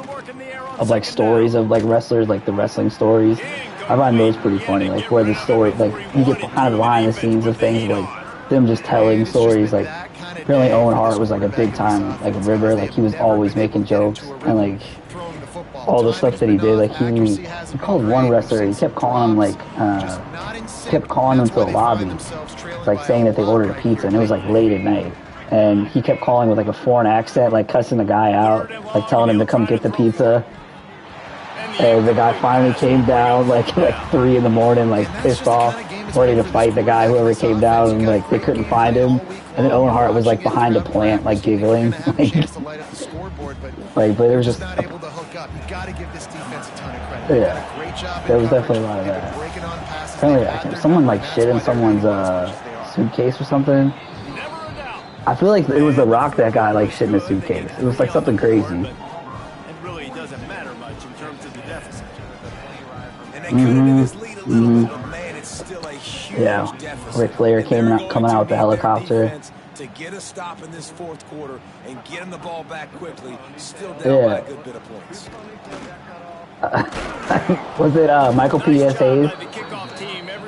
D: of like stories of like wrestlers, like the wrestling stories. I find those pretty funny, like where the story, like you get kind of behind the scenes of things, like them just telling stories. Like apparently Owen Hart was like a big time like River, like he was always making jokes and like all the stuff that he did. Like he called one wrestler, he kept calling him like kept calling them to the lobby, like saying that they ordered a pizza and it was like late at night. And he kept calling with like a foreign accent, like cussing the guy out, like telling him to come get the pizza. And the guy finally came down like 3 in the morning, like pissed off, ready to fight the guy, whoever came down, and like they couldn't find him. And then Owen Hart was like behind a plant, like giggling, like but it was just there was definitely a lot of that. Apparently, someone like shit in someone's suitcase or something. I feel like it was The Rock that guy like shit in his suitcase. It was like something crazy.
A: It really doesn't matter much in terms of the deficit.
F: And they cut into this lead a little bit, but man, it's still a huge deficit.
D: Ric Flair coming out with the helicopter.
F: To get a stop in this fourth quarter and getting the ball back quickly, still down by a good bit of points.
D: Was it Michael P.S. Hayes? I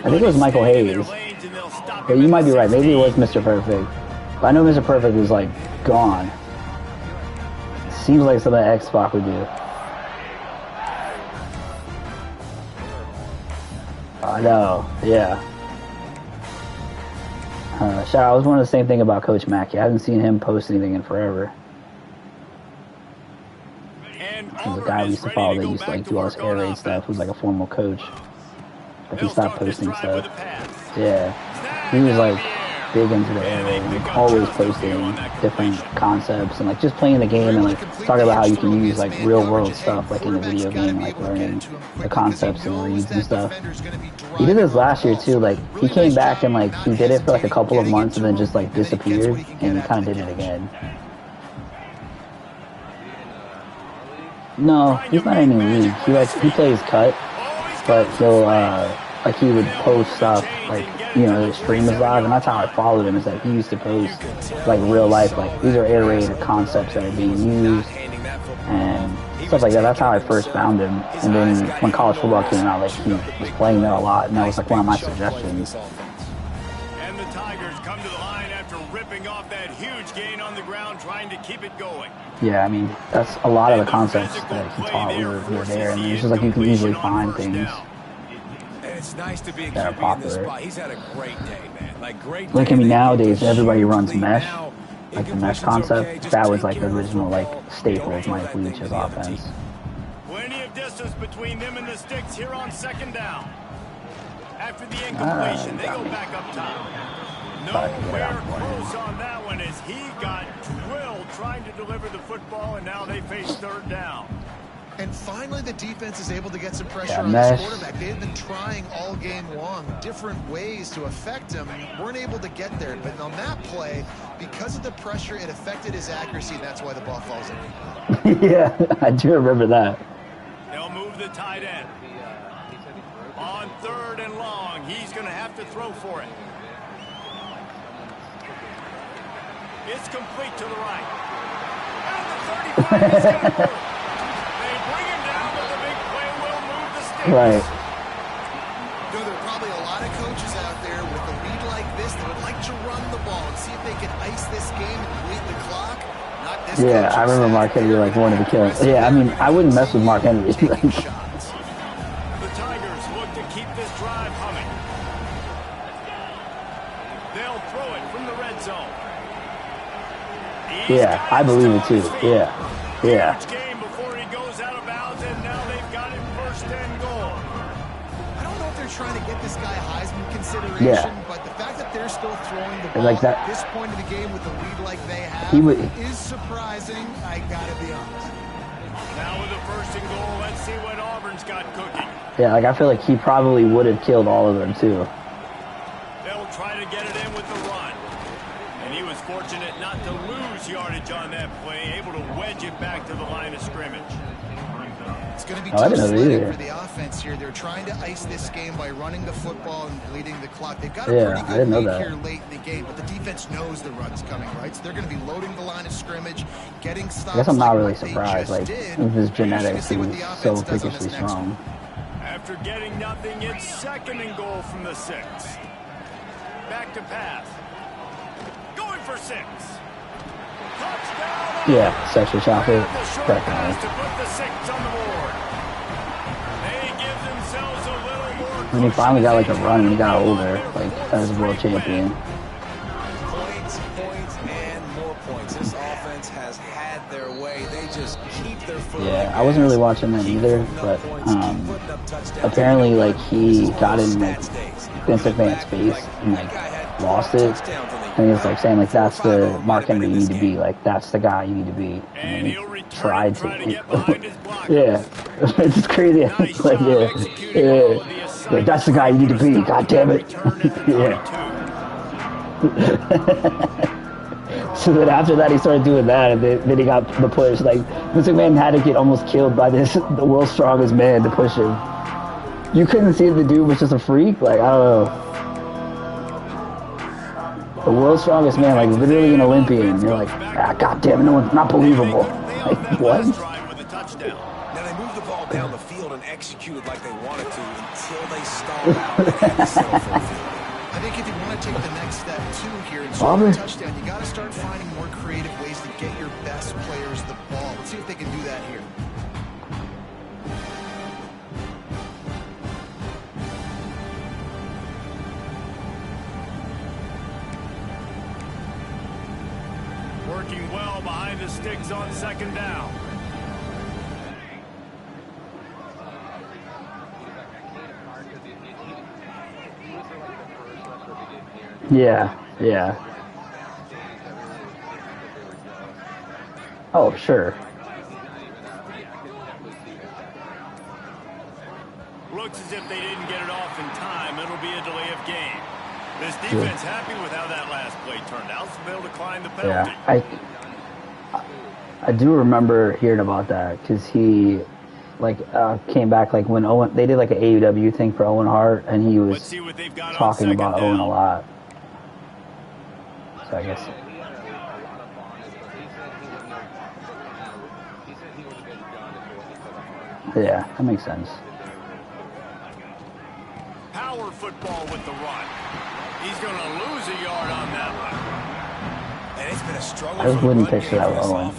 D: think it was Michael Hayes. Yeah, you might be right. Maybe it was Mr. Perfect. But I know Mr. Perfect was like gone. Seems like something X-Pac would do. I know, yeah. I was wondering the same thing about Coach Mackey. I haven't seen him post anything in forever. There's a guy we used to follow that used to like do all this air raid stuff, who's like a former coach. But he stopped posting stuff. Yeah. He was like big into the air raid and always posting different concepts and like just playing the game and like talking about how you can use like real world stuff like in the video game, like learning the concepts and reads and stuff. He did this last year too, like he came back and like he did it for like a couple of months and then just like disappeared and he kind of did it again. No, he's not in any league. He plays cut, but he'll like he would post stuff like, you know, the stream is live, and that's how I followed him, is that he used to post like real life, like these are air raid concepts that are being used and stuff like that. That's how I first found him. And then when college football came out, like he was playing there a lot, and that was like one of my suggestions.
A: And the Tigers come to the line after ripping off that huge gain on the ground, trying to keep it going.
D: Yeah, I mean, that's a lot of the concepts that he taught were there, and it's just like you can easily find things.
F: It's nice to be a
D: that are popular.
F: He's had a great day, man.
D: Like I mean, nowadays everybody runs mesh, like the mesh concept. That was like the original like staple of Mike Leach's offense.
A: Plenty of distance between them and the sticks here on second down. After the incompletion, they go back up top. Nowhere close on that one as he got drilled trying to deliver the football, and now they face third down.
E: And finally, the defense is able to get some pressure on this quarterback. They have been trying all game long different ways to affect him. Weren't able to get there. But on that play, because of the pressure, it affected his accuracy. And that's why the ball falls in.
D: Yeah, I do remember that.
A: They'll move the tight end. On third and long, he's going to have to throw for it. It's complete to the right. And the 35 is going to move.
D: Right.
E: There are probably a lot of coaches out there with a lead like this that would like to run the ball and see if they can ice this game and bleed the clock. Not this.
D: Yeah, I remember Mark Henry like wanted to kill him. Yeah, I mean, I wouldn't mess with Mark Henry.
A: The Tigers look to keep this drive humming. They'll throw it from the red zone.
D: Yeah, I believe it too. Yeah.
A: Game before he goes out of bounds, and now they've got him first down.
E: this guy Heisman consideration, but the fact that they're still throwing the ball
D: like that,
E: at this point of the game with the lead like they have is surprising, I gotta be honest.
A: Now with the first and goal, let's see what Auburn's got cooking.
D: Yeah, like I feel like he probably would have killed all of them too.
A: They'll try to get it in with the run. And he was fortunate not to lose yardage on that play, able to wedge it back to the line of scrimmage.
E: It's going to be tough sledding for the offense here. They're trying to ice this game by running the football and bleeding the clock. They've got a pretty good lead here late in the game, but the defense knows the run's coming, right? So they're going to be loading the line of scrimmage, getting stops.
D: I guess I'm not really surprised. Like, his genetics is so freakishly strong.
A: After getting nothing, it's second and goal from the 6. Back to pass. Going for 6. Touchdown.
D: Yeah, sexual chocolate.
A: Definitely. To put the 6 on the board. They give themselves a little more.
D: When he finally got like a run when he got older, like as a world champion.
F: Points, and more points. This offense has had their way. They just keep their foot.
D: Yeah, I wasn't really watching that either, but apparently like he got in like Vince McMahon's face and like lost it. And he was like saying like that's the Mark Henry you need to be, like that's the guy you need to be. And he tried to. Yeah, it's just crazy. It's like yeah, like, that's the guy you need to be. God damn it. Yeah. So then after that he started doing that, and then he got the push. Like Vince McMahon had to get almost killed by the world's strongest man to push him. You couldn't see the dude was just a freak. Like I don't know. The world's strongest man, like literally an Olympian. You're like, ah, God damn it, no one's not believable. Like, what?
F: Now they moved the ball down the field and executed like they wanted to until they stalled out and had to settle for a field.
E: I think if you want to take the next step too here and score a touchdown, you got to start finding more creative ways to get your best players the ball. Let's see if they can do that here.
A: Working well behind the sticks on second down.
D: Yeah. Oh, sure.
A: Looks as if they didn't get it off in time. It'll be a delay of game. This defense happy with how that last play turned out, so they'll decline the penalty.
D: Yeah, I do remember hearing about that because he like came back like when Owen, they did like an AUW thing for Owen Hart, and he was talking about Owen a lot. So I guess. Yeah, that makes sense.
A: Power football with the run. He's going to lose a yard on that one.
F: And it's been a struggle.
D: I just wouldn't picture that with Owen.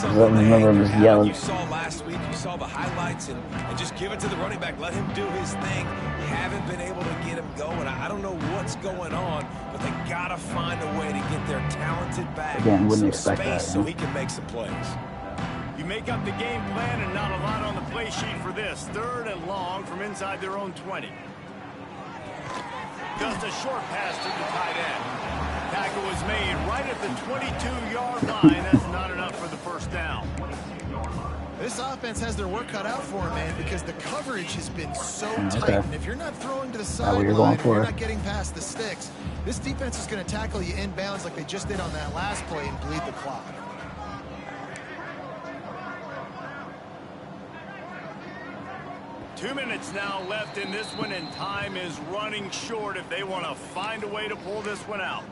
D: I remember him just yelling.
F: You saw last week, you saw the highlights, and just give it to the running back. Let him do his thing. You haven't been able to get him going. I don't know what's going on, but they got to find a way to get their talented back.
D: Again, wouldn't expect that.
F: So he can make some plays.
A: You make up the game plan and not a lot on the play sheet for this. 3rd and long from inside their own 20. Just a short pass to the tight end. Tackle was made right at the 22-yard line. That's not enough for the first down.
E: This offense has their work cut out for them, man, because the coverage has been so tight. And if you're not throwing to the sideline, if you're not getting past the sticks, this defense is going to tackle you inbounds like they just did on that last play and bleed the clock.
A: Two minutes now left in this one, and time is running short if they want to find a way to pull this one out.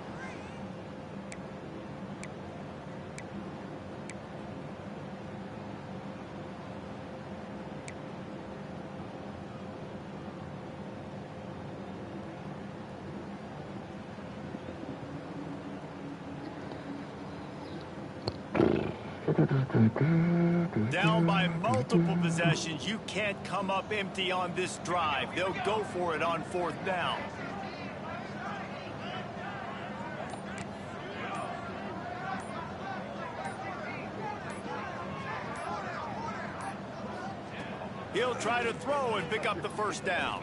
A: Down by multiple possessions, you can't come up empty on this drive. They'll go for it on 4th down. He'll try to throw and pick up the first down.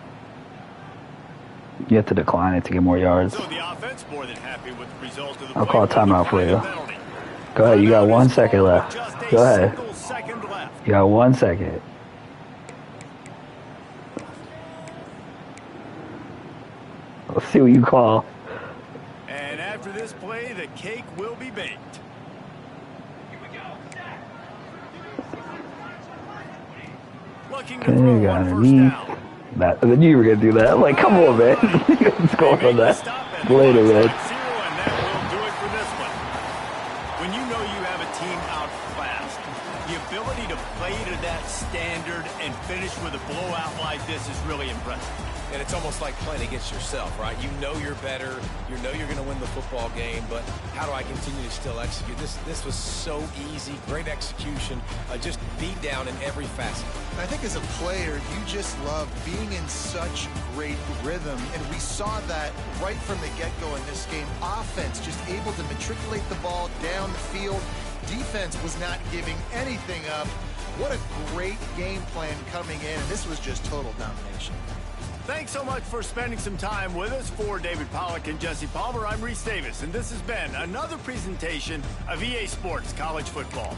D: You have to decline it to get more yards.
A: So the offense more than happy with the result of the
D: I'll
A: play.
D: call a timeout for you.
A: Penalty.
D: Go ahead, you got 1 second left.
A: Just a
D: Go ahead.
A: single second left.
D: You got 1 second. Let's see what you call.
A: And after this play, the cake will be baked. Looking to
D: Okay,
A: throw
D: you got
A: on first
D: underneath.
A: down.
D: That, I knew you were going to do that. I'm like, come on, man. Let's go for that. Later, man.
A: And that will do it for this one. When you know you have a team outclassed, the ability to play to that standard and finish with a blowout like this is really impressive.
F: And it's almost like playing against yourself, right? You know you're better. You know you're going to win the football game, but how do I continue to still execute? This was so easy. Great execution. Just beat down in every facet.
E: I think as a player, you just love being in such great rhythm, and we saw that right from the get-go in this game. Offense just able to matriculate the ball down the field. Defense was not giving anything up. What a great game plan coming in, and this was just total domination.
A: Thanks so much for spending some time with us. For David Pollack and Jesse Palmer, I'm Reese Davis, and this has been another presentation of EA Sports College Football.